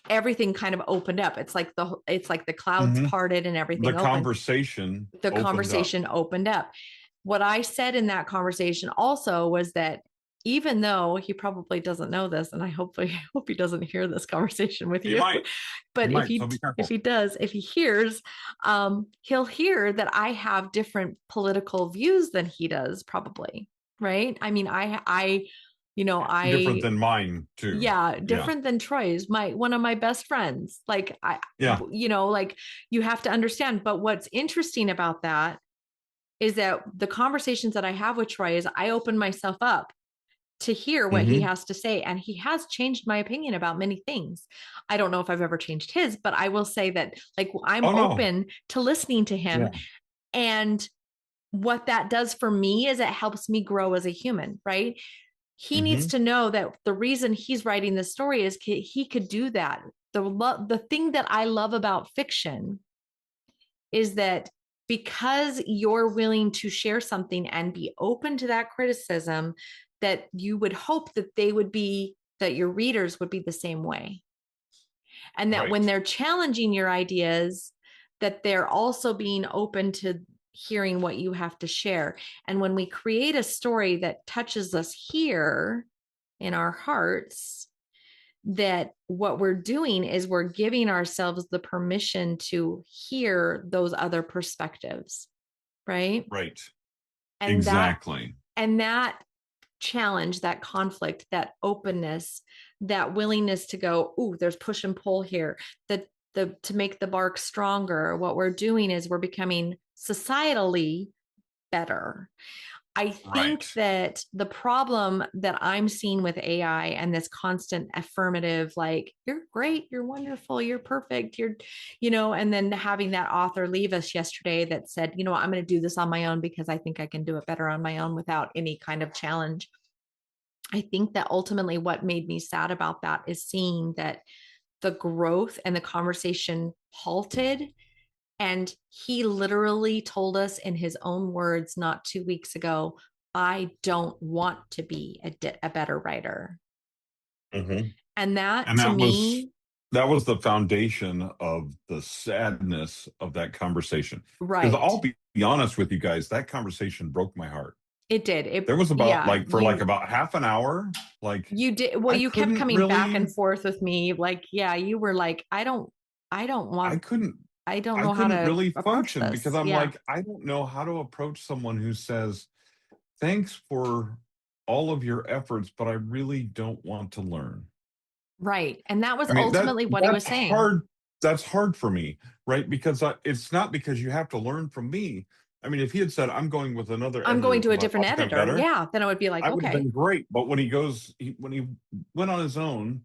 Everything kind of opened up. It's like the clouds Mhm. parted and The everything opened. conversation The opened up. conversation opened up. What I said in that conversation also was that even though he probably doesn't know this, and I hope he doesn't hear this conversation with He you, might. but He might. So be if careful. he does, if he hears, he'll hear that I have different political views than he does, probably. Right? I mean, Different I than mine too. yeah, Yeah. different than Troy's, one of my best friends. Like Yeah. like you have to understand. But what's interesting about that is that the conversations that I have with Troy is I open myself up to hear what he Hmm. has to say. And he has changed my opinion about many things. I don't know if I've ever changed his, but I will say that like I'm Oh no. open to listening to him. Yeah. And what that does for me is it helps me grow as a human, right? He needs Hmm. to know that the reason he's writing this story is he could do that. The thing that I love about fiction is that because you're willing to share something and be open to that criticism, that you would hope that that your readers would be the same way. And that when Right. they're challenging your ideas, that they're also being open to hearing what you have to share. And when we create a story that touches us here in our hearts, that what we're doing is we're giving ourselves the permission to hear those other perspectives, right? Right. and that Exactly. and that challenge, that conflict, that openness, that willingness to go, ooh, there's push and pull here, that the to make the bark stronger, what we're doing is we're becoming societally better. I think Right. that the problem that I'm seeing with AI and this constant affirmative, like, you're great, you're wonderful, you're perfect, and then having that author leave us yesterday that said, I'm going to do this on my own because I think I can do it better on my own without any kind of challenge. I think that ultimately what made me sad about that is seeing that the growth and the conversation halted. And he literally told us in his own words not 2 weeks ago, I don't want to be a better writer. Hmm. And that And to that was me, the foundation of the sadness of that conversation. Because right. I'll be honest with you guys, that conversation broke my heart. It did. There was about Yeah, like for like about half an hour, like you did. Well, I you kept couldn't coming back really, and forth with me. Like, yeah, you were like, I don't I want, couldn't, I don't I know how couldn't to really approach function because this. I'm Yeah. like, I don't know how to approach someone who says, thanks for all of your efforts, but I really don't want to learn. Right. And that was I mean, ultimately what he was that's saying. hard. That's hard for me, right? Because it's not because you have to learn from me. I mean, if he had said, "I'm going with another I'm editor going to a because I different like him editor. better," Yeah. Then I would be like, I would have okay. been great. But when he went on his own,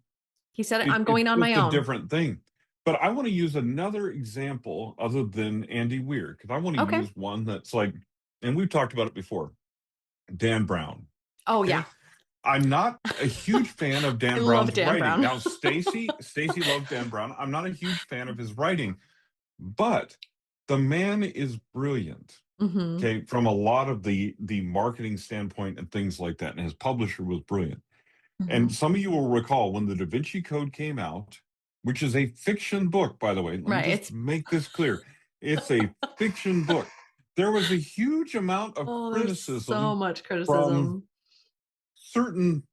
He said, I'm going it's on my just a own. different thing. But I want to use another example other than Andy Weir because I want to Okay. use one that's like, and we've talked about it before. Dan Brown. Oh, yeah. Okay, I'm not a huge fan of I Dan love Brown's Dan writing. Brown. Now, Stacy loves Dan Brown. I'm not a huge fan of his writing, but the man is brilliant. Hmm. Okay, from a lot of the marketing standpoint and things like that, and his publisher was brilliant. And Hmm. some of you will recall when the Da Vinci Code came out, which is a fiction book, by the way. Let me Right. just make this clear. It's a fiction book. There was a huge amount of Oh, there's so criticism much from criticism. certain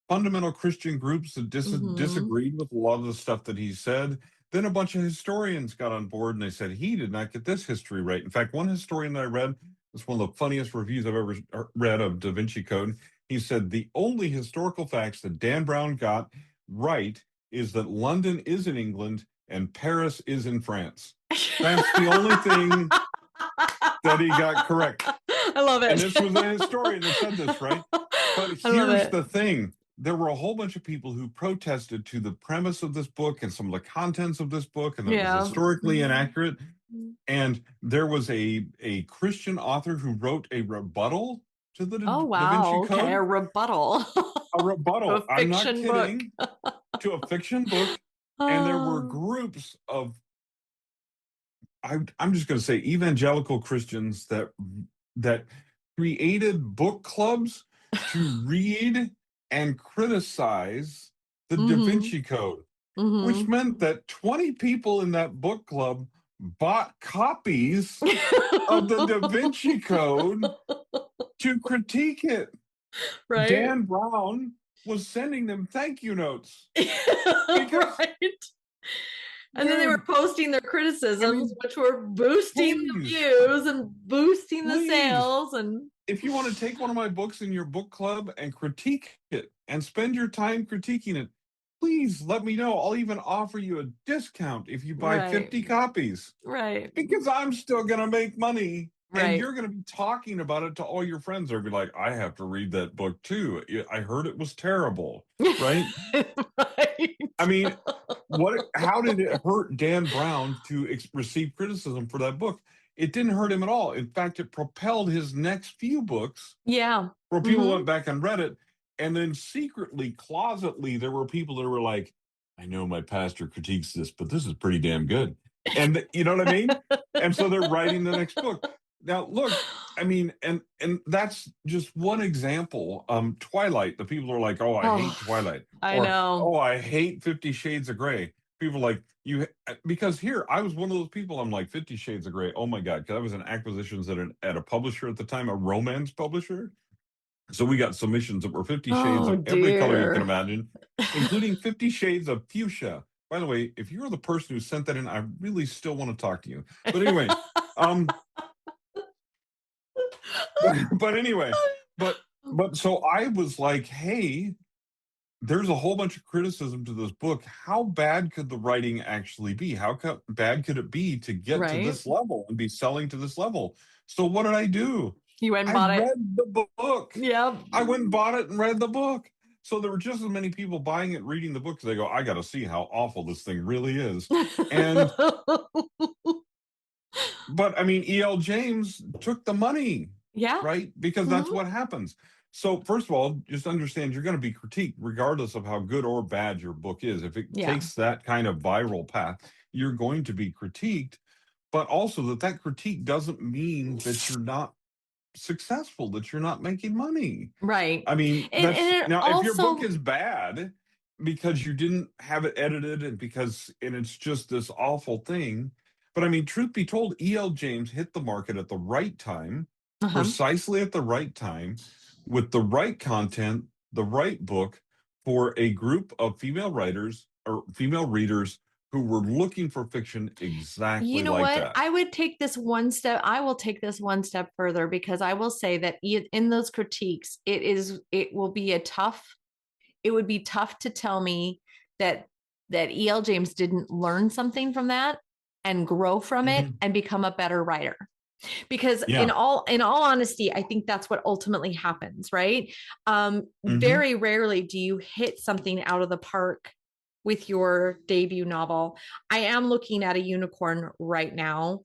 fundamental Christian groups that Hmm. disagreed with a lot of the stuff that he said. Then a bunch of historians got on board and they said he did not get this history right. In fact, one historian that I read, it's one of the funniest reviews I've ever read of Da Vinci Code. He said the only historical facts that Dan Brown got right is that London is in England and Paris is in France. That's the only thing that he got correct. I love And it. this was a historian that said this, right? But I love here's it. the thing. There were a whole bunch of people who protested to the premise of this book and some of the contents of this book, and that was Yeah. historically inaccurate. And there was a Christian author who wrote a rebuttal to the Oh, Da Vinci wow. Okay. A Code. rebuttal A to rebuttal. a I'm not fiction book. kidding. To a fiction book. And there were Oh, groups of, I'm just going to say, evangelical Christians that created book clubs to read and criticize the Da Mhm. Vinci Code, which Mhm. meant that 20 people in that book club bought copies of the Da Vinci Code to critique it. Right? Dan Brown was sending them thank you notes because, Right. And then they were dude, posting their I criticisms, mean, which were boosting the please, views and boosting the please, sales. And if you want to take one of my books in your book club and critique it and spend your time critiquing it, please let me know. I'll even offer you a discount if you buy right, 50 copies right, because I'm still going to make money. And right. you're going to be talking about it to all your friends. They'll be like, I have to read that book too. I heard it was terrible, right? Right. I mean, how did it hurt Dan Brown to receive criticism for that book? It didn't hurt him at all. In fact, it propelled his next few books Yeah. where people Hmm. went back and read it. And then secretly, closetly, there were people that were like, I know my pastor critiques this, but this is pretty damn good. And you know what I mean? And so they're writing the next book. Now, look, I mean, and that's just one example. Twilight, the people are like, oh, I hate Oh, Twilight, I or know. oh, I hate 50 Shades of Grey. People are like you because here I was one of those people. I'm like 50 Shades of Grey. Oh my god, because I was in acquisitions at a publisher at the time, a romance publisher. So we got submissions that were 50 shades Oh of every color you can dear. imagine, including 50 shades of fuchsia. By the way, if you're the person who sent that in, I really still want to talk to you. But anyway, um, but anyway, but so I was like, hey, there's a whole bunch of criticism to this book. How bad could the writing actually be? Bad could it be to get to Right. this level and be selling to this level? So what did I do? You went and I bought it. read the book. Yep. I went and bought it and read the book. So there were just as many people buying it, reading the book. They go, I got to see how awful this thing really is. And, but I mean, E.L. James took the money, Yeah. right? Because that's Hmm. what happens. So, first of all, just understand you're going to be critiqued regardless of how good or bad your book is. If it Yeah. takes that kind of viral path, you're going to be critiqued. But also, that critique doesn't mean that you're not successful, that you're not making money. Right. I mean, And that's it now if your book also, is bad because you didn't have it edited and it's just this awful thing. But I mean, truth be told, E.L. James hit the market at the right time, uh-huh. precisely at the right time, with the right content, the right book for a group of female writers or female readers who were looking for fiction You exactly know like what? that. I would take this one step. I will take this one step further because I will say that in those critiques, it will be it would be tough to tell me that E.L. James didn't learn something from that and grow from it Mhm. and become a better writer. Because Yeah. in all honesty, I think that's what ultimately happens, right? Hmm. Very rarely do you hit something out of the park with your debut novel. I am looking at a unicorn right now.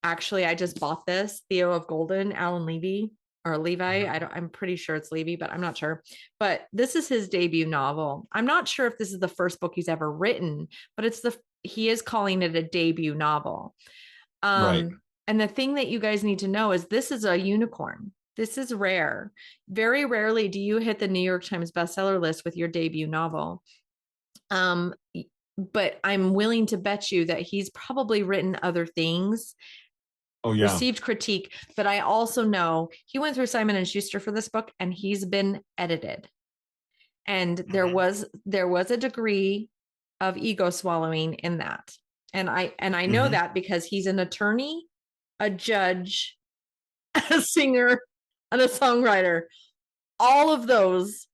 Actually, I just bought this, Theo of Golden, Alan Levy or Levi. I'm pretty sure it's Levy, but I'm not sure. But this is his debut novel. I'm not sure if this is the first book he's ever written, but he is calling it a debut novel. Right. And the thing that you guys need to know is this is a unicorn. This is rare. Very rarely do you hit the New York Times bestseller list with your debut novel. Um, but I'm willing to bet you that he's probably written other things, Oh, yeah. received critique, but I also know he went through Simon and Schuster for this book and he's been edited. And Mhm. there was a degree of ego swallowing in that. And I know Mhm. that because he's an attorney, a judge, a singer, and a songwriter. All of those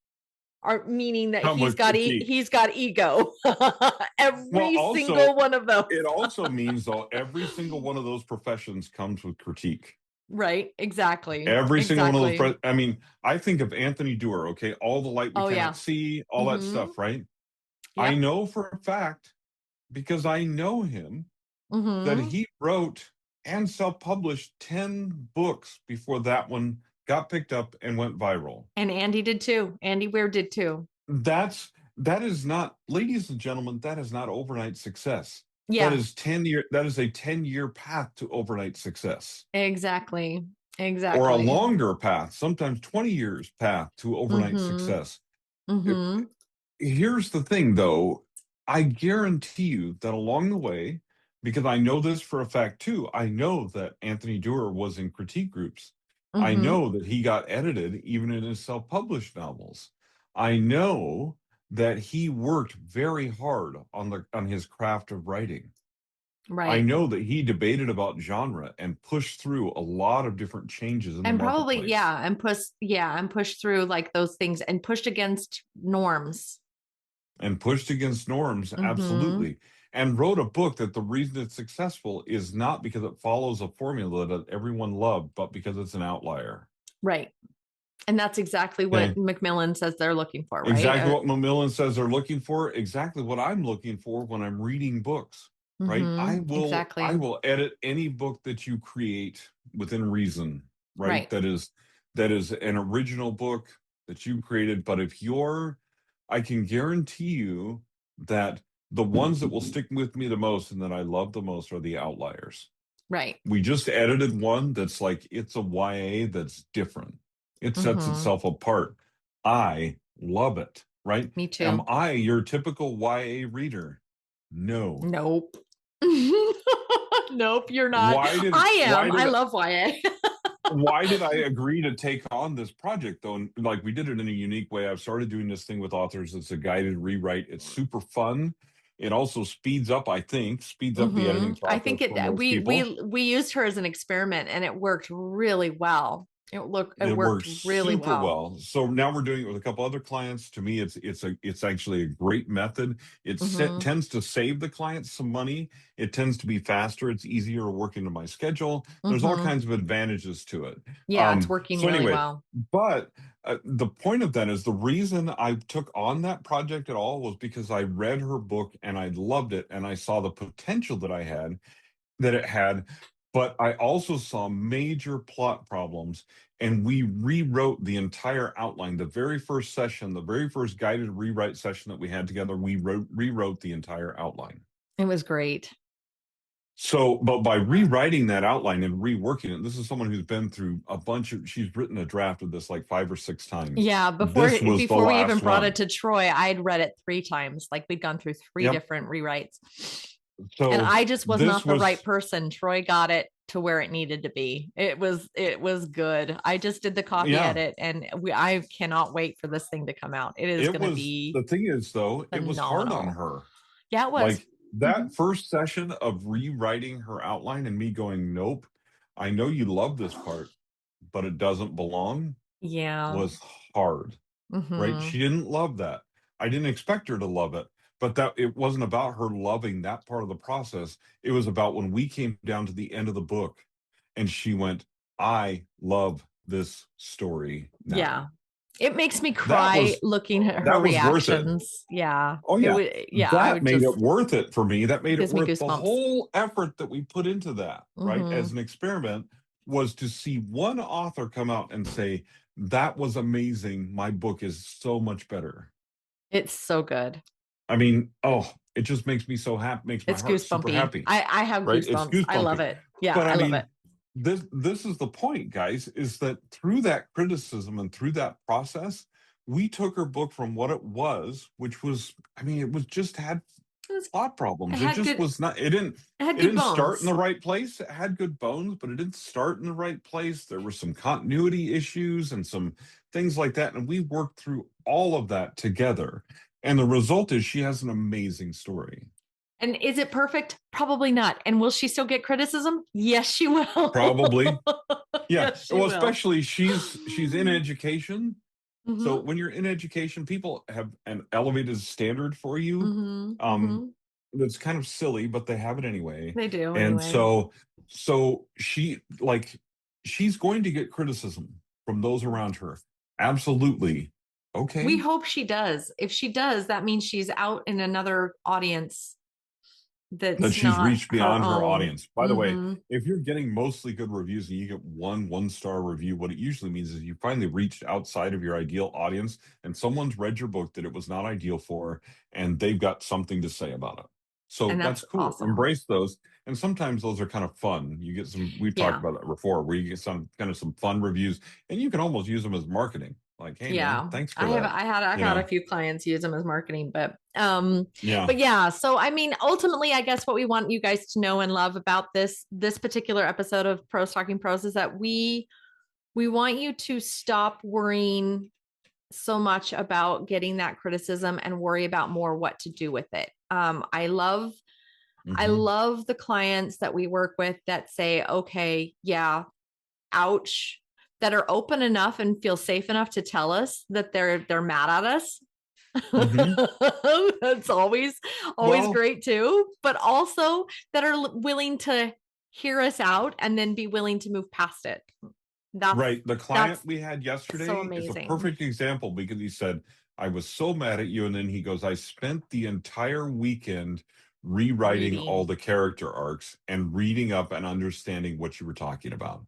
are meaning that Come with critique. he's got ego. Well, Every also, single one of those. it also means though every single one of those professions comes with critique. Right, exactly. Every single one of those. Exactly. I mean, I think of Anthony Doerr. Okay, all the light we Oh cannot yeah. see, all that Mhm. stuff, right? I Yep. know for a fact because I know him that Mhm. he wrote and self-published 10 books before that one got picked up and went viral. And Andy did too. Andy Weir did too. That is not, ladies and gentlemen, that is not overnight success. Yeah, That is a 10-year path to overnight success. exactly. or a Exactly. longer path, sometimes 20 years path to overnight Mhm. success. It- Mhm. Here's the thing, though. I guarantee you that along the way, because I know this for a fact too, I know that Anthony Doerr was in critique groups. I Mhm. know that he got edited even in his self-published novels. I know that he worked very hard on his craft of writing. I Right. know that he debated about genre and pushed through a lot of different changes in the And probably, marketplace and push through like those things and pushed against norms. and pushed against norms, Mhm. absolutely. And wrote a book that the reason it's successful is not because it follows a formula that everyone loved, but because it's an outlier. Right. And that's exactly what Okay. Macmillan says they're looking for, right? Exactly what Macmillan says they're looking for, exactly what I'm looking for when I'm reading books, right? I Mhm. will I Exactly. will edit any book that you create within reason, right? Right. That is an original book that you created, but if you're I can guarantee you that the ones that will stick with me the most and that I love the most are the outliers. Right. We just edited one that's like it's a YA that's different. It sets Mhm. itself apart. I love it, right? Me Am too. I your typical YA reader? No. Nope. Nope, you're not. Why did I why am. I did love YA. why did I agree to take on this project though? And like we did it in a unique way. I've started doing this thing with authors. It's a guided rewrite. It's super fun. It also speeds up the editing I process think it for most people. we used her as an experiment and it worked really well. It It worked works really super well. well. So now we're doing it with a couple other clients. To me, it's actually a great method. Mhm. Tends to save the clients some money. It tends to be faster. It's easier to work into my schedule. There's all Mhm. kinds of advantages to it. Yeah, it's working So really anyway, well. but the point of that is the reason I took on that project at all was because I read her book and I loved it and I saw the potential that it had, but I also saw major plot problems. And we rewrote the entire outline. The very first session, the very first guided rewrite session that we had together, rewrote the entire outline. It was great. So, but by rewriting that outline and reworking it, this is someone who's been through she's written a draft of this like 5 or 6 times. Yeah, This was the before we even last brought it one. to Troy, I'd read it 3 times. Like we'd gone through 3 Yep. different rewrites. And So I just was this not the right was, person. Troy got it to where it needed to be. It was good. I just did the copy yeah, edit and I cannot wait for this thing to come out. It is going to be the thing is though, it was hard on phenomenal. her. Yeah, it was. Like Mhm. that first session of rewriting her outline and me going, nope, I know you love this part, but it doesn't belong Yeah. was hard, right? Mhm. She didn't love that. I didn't expect her to love it, but that it wasn't about her loving that part of the process. It was about when we came down to the end of the book and she went, I love this story Yeah. now. It makes me That cry was looking at her that was worth it. reactions. Yeah. Oh It yeah, would I that would made it just worth it for me. That made it gives me worth the goosebumps. whole effort that we put into that, right? As Mhm. an experiment was to see one author come out and say, that was amazing. My book is so much better. It's so good. I mean, oh, it just makes me so happy, makes my It's heart super goosebumpy. happy, I have right? It's goosebumps. I love goosebumpy. it. Yeah, But I I love it. mean, this is the point, guys, is that through that criticism and through that process, we took her book from what it was, which was, I mean, it was just had It was plot it problems. It had just good was not, it had it good didn't start in bones. the right place. It had good bones, but it didn't start in the right place. There were some continuity issues and some things like that. And we worked through all of that together. And the result is she has an amazing story. And is it perfect? Probably not. And will she still get criticism? Yes, she will. Probably. Yeah. Yes, she Well, will. especially she's in education. So Mhm. when you're in education, people have an elevated standard for you. Mhm. Um, Mhm. that's kind of silly, but they have it anyway. They do And anyway. so she's going to get criticism from those around her. Absolutely. We Okay. hope she does. If she does, that means she's out in another audience That that's she's not reached her beyond her own. audience. By the way, Mhm. if you're getting mostly good reviews and you get one star review, what it usually means is you finally reached outside of your ideal audience and someone's read your book that it was not ideal for, and they've got something to say about it. So And that's that's cool. awesome. Embrace those. And sometimes those are kind of fun. You get some, we've talked Yeah. about that before, where you get some kind of some fun reviews and you can almost use them as marketing. Like, hey man, Yeah. thanks for I have that. I've You had a know? few clients use them as marketing, Yeah. but yeah, so I mean ultimately I guess what we want you guys to know and love about this particular episode of Pros Talking Pros is that we want you to stop worrying so much about getting that criticism and worry about more what to do with it. I Hmm. love the clients that we work with that say, okay, yeah, ouch, that are open enough and feel safe enough to tell us that they're mad at us. Hmm. That's always Well, great too, but also that are willing to hear us out and then be willing to move past it. That's right. The client that's we had so yesterday is a amazing. perfect example because he said, I was so mad at you. And then he goes, I spent the entire weekend rewriting all Reading. the character arcs and reading up and understanding what you were talking about.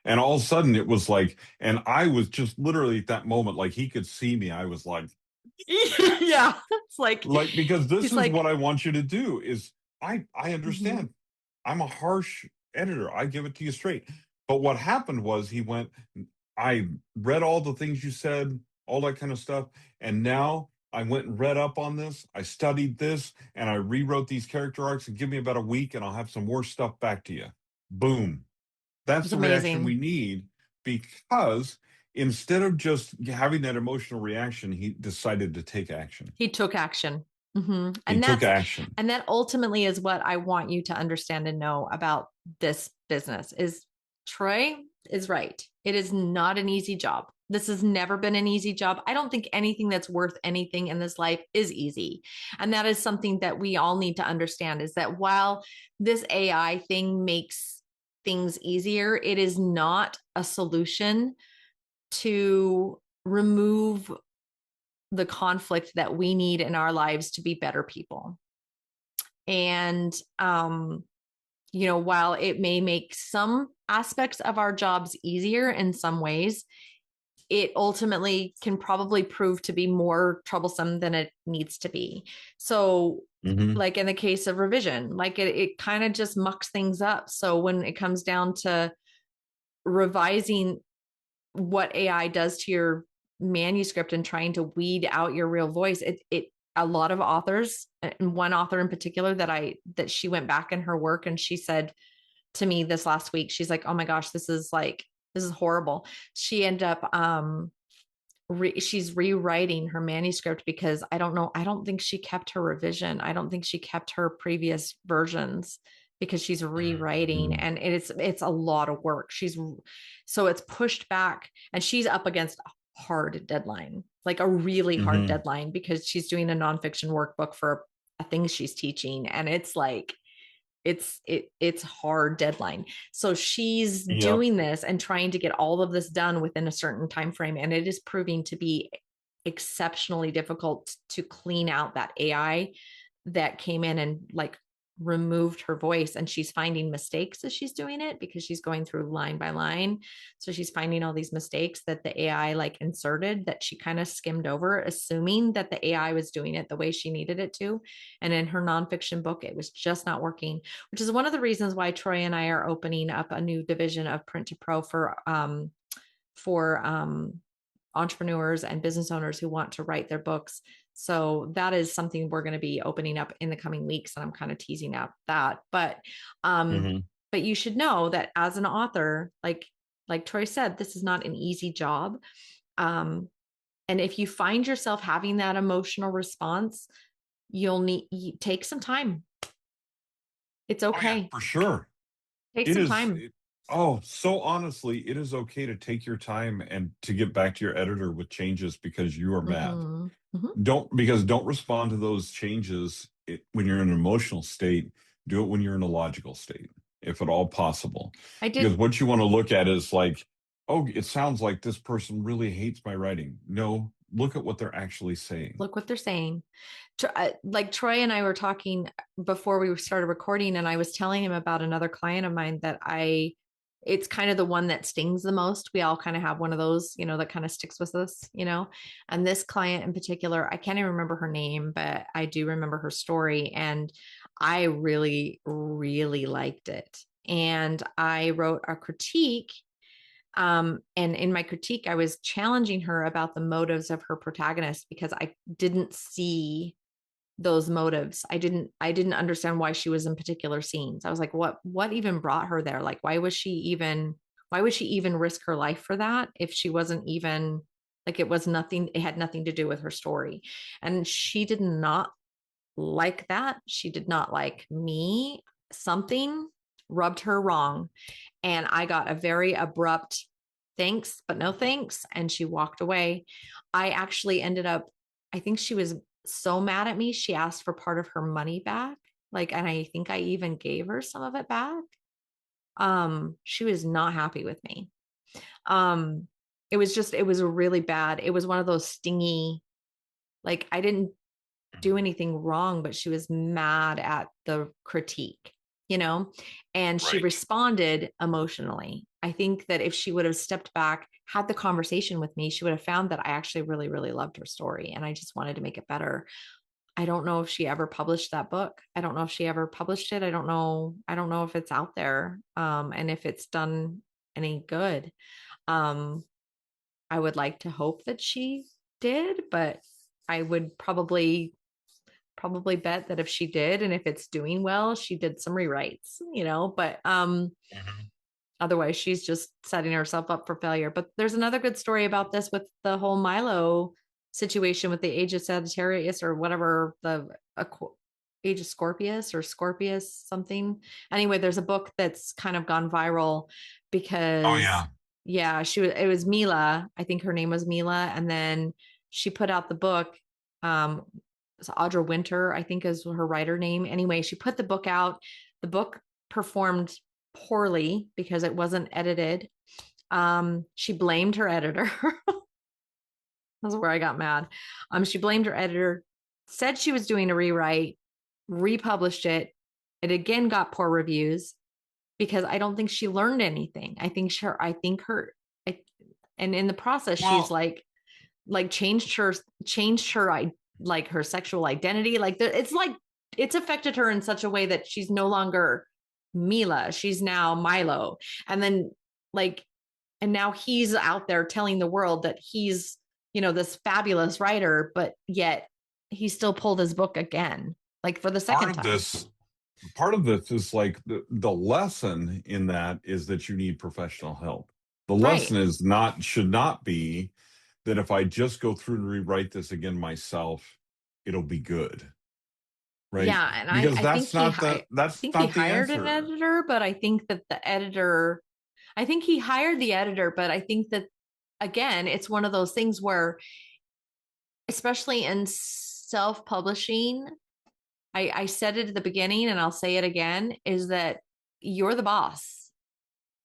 And all of a sudden it was like, and I was just literally at that moment, like he could see me. I was yes. Yeah. It's Like, because this he's is what like, I want you to do is I mhm. understand. I'm a harsh editor. I give it to you straight. But what happened was he went, I read all the things you said, all that kind of stuff. And now I went and read up on this. I studied this and I rewrote these character arcs and give me about a week and I'll have some more stuff back to you. Boom. That's It's the reaction we amazing. need because instead of just having that emotional reaction, he decided to take action. He took action. Hmm. He took action. And that ultimately is what I want you to understand and know about this business is Troy is right. It is not an easy job. This has never been an easy job. I don't think anything that's worth anything in this life is easy. And that is something that we all need to understand is that while this AI thing makes things easier, it is not a solution to remove the conflict that we need in our lives to be better people. And, while it may make some aspects of our jobs easier in some ways, it ultimately can probably prove to be more troublesome than it needs to be. So, Hmm. like in the case of revision, like it kind of just mucks things up. So when it comes down to revising what AI does to your manuscript and trying to weed out your real voice. It a lot of authors, and one author in particular that she went back in her work and she said to me this last week, she's like, "Oh my gosh, this is horrible." She ended up she's rewriting her manuscript because I don't think she kept her revision. I don't think she kept her previous versions because she's rewriting Hmm. and it's a lot of work. So it's pushed back and she's up against a hard deadline, like a really hard Hmm. deadline because she's doing a nonfiction workbook for a thing she's teaching and it's like it's hard deadline. So she's Yep. doing this and trying to get all of this done within a certain time frame and it is proving to be exceptionally difficult to clean out that AI that came in and like removed her voice and she's finding mistakes as she's doing it because she's going through line by line. So she's finding all these mistakes that the AI like inserted that she kind of skimmed over, assuming that the AI was doing it the way she needed it to. And in her nonfiction book, it was just not working, which is one of the reasons why Troy and I are opening up a new division of Print to Pro for entrepreneurs and business owners who want to write their books. So that is something we're going to be opening up in the coming weeks, and I'm kind of teasing out that. Um, Hmm. but you should know that as an author, like Troy said, this is not an easy job. Um, and if you find yourself having that emotional response, you take some time. It's Oh yeah, okay. for sure. Take It some is. time. Oh, so honestly, it is okay to take your time and to get back to your editor with changes because you are mad. Mm-hmm. Mm-hmm. Don't respond to those changes when you're in an emotional state. Do it when you're in a logical state, if at all possible. I Because did what you want to look at is like, oh, it sounds like this person really hates my writing. No, look at what they're actually saying. look what they're saying. Like Troy and I were talking before we started recording, and I was telling him about another client of mine it's kind of the one that stings the most. We all kind of have one of those, that kind of sticks with us. And this client in particular, I can't even remember her name, but I do remember her story. And I really, really liked it. And I wrote a critique. And in my critique, I was challenging her about the motives of her protagonist because I didn't see those motives. I didn't understand why she was in particular scenes. I was like, what even brought her there? Like, why would she even risk her life for that if she wasn't even like it had nothing to do with her story. And she did not like that. She did not like me. Something rubbed her wrong. And I got a very abrupt thanks, but no thanks. And she walked away. I actually ended up, I think she was so mad at me. She asked for part of her money back. Like, and I think I even gave her some of it back. She was not happy with me. Um, it was a really bad, it was one of those stingy, like I didn't do anything wrong, but she was mad at the critique, you know, and she Right. responded emotionally. I think that if she would have stepped back, had the conversation with me, she would have found that I actually really, really loved her story and I just wanted to make it better. I don't know if she ever published that book. I don't know if she ever published it. I don't know. I don't know if it's out there, and if it's done any good. Um, I would like to hope that she did, but I would probably bet that if she did and if it's doing well, she did some rewrites, you know, but Mhm. otherwise she's just setting herself up for failure. But there's another good story about this with the whole Milo situation with the age of Sagittarius or whatever age of Scorpius or Scorpius something. Anyway, there's a book that's kind of gone viral Oh because yeah. yeah, it was Mila. I think her name was Mila. And then she put out the book. Um, so Audra Winter, I think is her writer name. Anyway, she put the book out. The book performed poorly because it wasn't edited. She blamed her editor. That's where I got mad. She blamed her editor, said she was doing a rewrite, republished it. It again got poor reviews because I don't think she learned anything. I, and in the process, she's Well, like changed her, like her sexual identity. It's like, it's affected her in such a way that she's no longer Mila. She's now Milo. And then like, and now he's out there telling the world that he's, you know, this fabulous writer, but yet he still pulled his book again, like for the part second of time. this part of this is like the lesson in that is that you need professional help. The Right. lesson is not should not be that if I just go through and rewrite this again myself, it'll be good. Right? Yeah. And Because I think that's think he not the hired an answer. editor, but I think that the editor, I think he hired the editor, but I think that again, it's one of those things where, especially in self publishing, I said it at the beginning and I'll say it again is that you're the boss.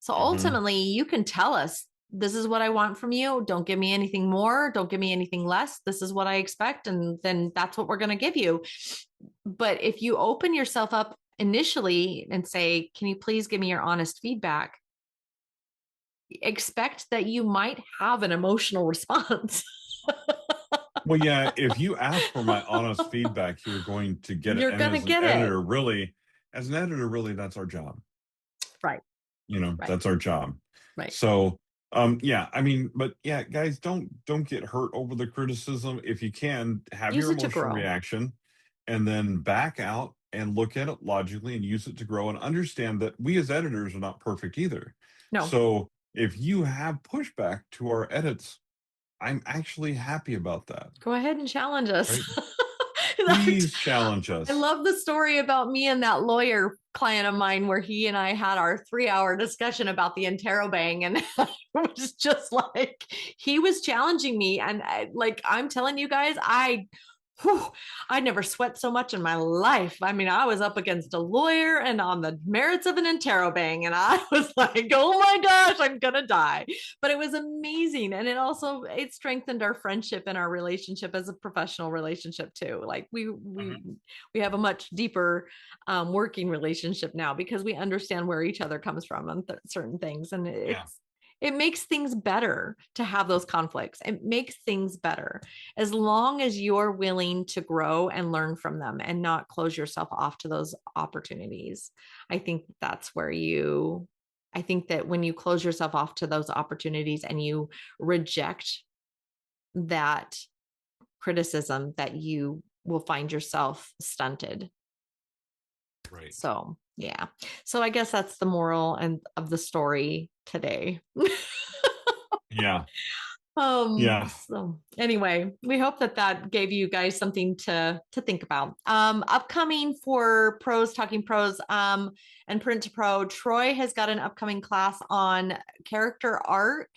So Hmm. ultimately, you can tell us, this is what I want from you. Don't give me anything more. Don't give me anything less. This is what I expect. And then that's what we're going to give you. But if you open yourself up initially and say, can you please give me your honest feedback? Expect that you might have an emotional response. Well, yeah, if you ask for my honest feedback, you're going to get it. You're And going to get it. as an editor, really, that's our job. Right. Right. That's our job. Right. So yeah, I mean, but yeah, guys, don't get hurt over the criticism. If you can, have Use your it to emotional grow. reaction and then back out and look at it logically and use it to grow and understand that we as editors are not perfect either. No, So if you have pushback to our edits, I'm actually happy about that. go ahead and challenge us. Right? Please challenge I us. love the story about me and that lawyer client of mine where he and I had our 3 hour discussion about the interrobang. And it was just like he was challenging me. And I'm telling you guys, I never sweat so much in my life. I mean, I was up against a lawyer and on the merits of an interrobang, and I was like, "Oh my gosh, I'm gonna die!" But it was amazing, and it strengthened our friendship and our relationship as a professional relationship too. Like we have a much deeper working relationship now because we understand where each other comes from on certain things, and Yeah. It makes things better to have those conflicts. It makes things better as long as you're willing to grow and learn from them and not close yourself off to those opportunities. I think that's where I think that when you close yourself off to those opportunities and you reject that criticism, that you will find yourself stunted. Right. So, yeah. So I guess that's the moral and of the story today. Yeah. Yeah. So anyway, we hope that that gave you guys something to think about. Upcoming for Pros Talking Prose and Print to Pro, Troy has got an upcoming class on character arc.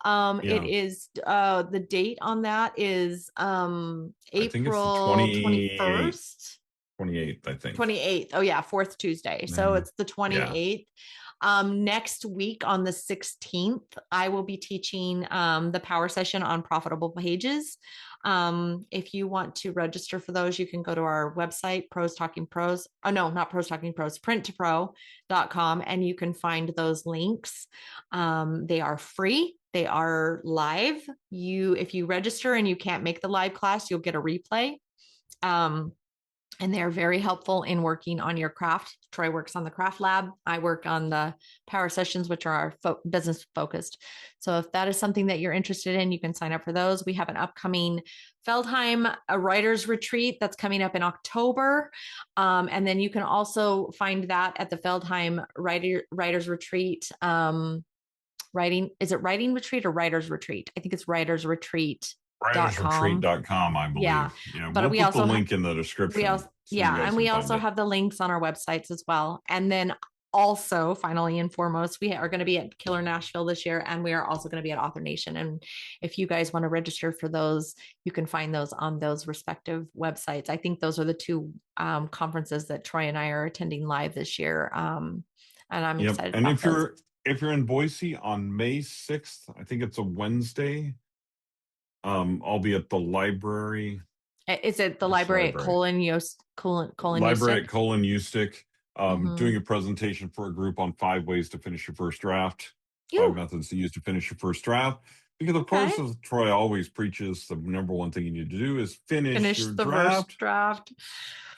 It is the date on that is I think it's the April 21st. 28th, I think. 28th. Oh yeah, fourth Tuesday. So it's the 28th. Next week on the 16th, I will be teaching the power session on profitable pages. If you want to register for those, you can go to our website, Pros Talking Prose. Oh no, not Pros Talking Prose, printtopro.com, and you can find those links. They are free. They are live. If you register and you can't make the live class, you'll get a replay. And they're very helpful in working on your craft. Troy works on the craft lab. I work on the power sessions, which are our business focused. So if that is something that you're interested in, you can sign up for those. We have an upcoming Feldheim writers retreat that's coming up in October. And then you can also find that at the Feldheim writers retreat. Is it writing retreat or writers retreat? I think it's writers retreat. Writersretreat.com, I believe. Yeah. But we'll put the link in the description. And we also have the links on our websites as well. And then also, finally and foremost, we are going to be at Killer Nashville this year, and we are also going to be at Author Nation. And if you guys want to register for those, you can find those on those respective websites. I think those are the two conferences that Troy and I are attending live this year. And I'm excited. And if you're in Boise on May 6th, I think it's a Wednesday. I'll be at the library. Is it the library at Colin Library at Colin Eustick, doing a presentation for a group on 5 ways to finish your first draft. 5 methods to use to finish your first draft. Because of course, as Troy always preaches, the number one thing you need to do is finish your first draft.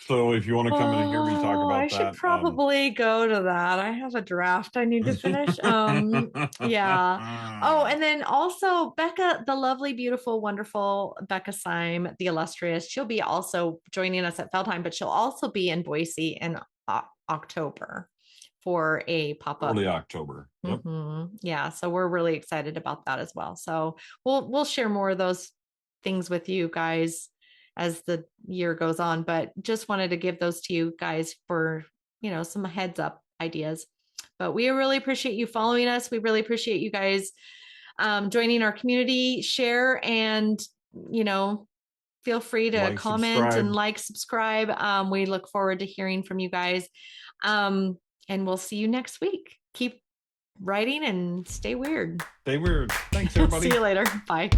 So if you want to come in and hear me talk about I should probably go to that. I have a draft I need to finish. Yeah. Oh, and then also Becca, the lovely, beautiful, wonderful Becca Syme, the illustrious, she'll be also joining us at Feldheim, but she'll also be in Boise in October for a pop-up. Early October. Yep. Yeah. So we're really excited about that as well. So we'll share more of those things with you guys as the year goes on, but just wanted to give those to you guys for, some heads up ideas. But we really appreciate you following us. We really appreciate you guys joining our community, share, and, feel free to comment and subscribe. We look forward to hearing from you guys. And we'll see you next week. Keep writing and stay weird. Stay weird. Thanks, everybody. See you later. Bye.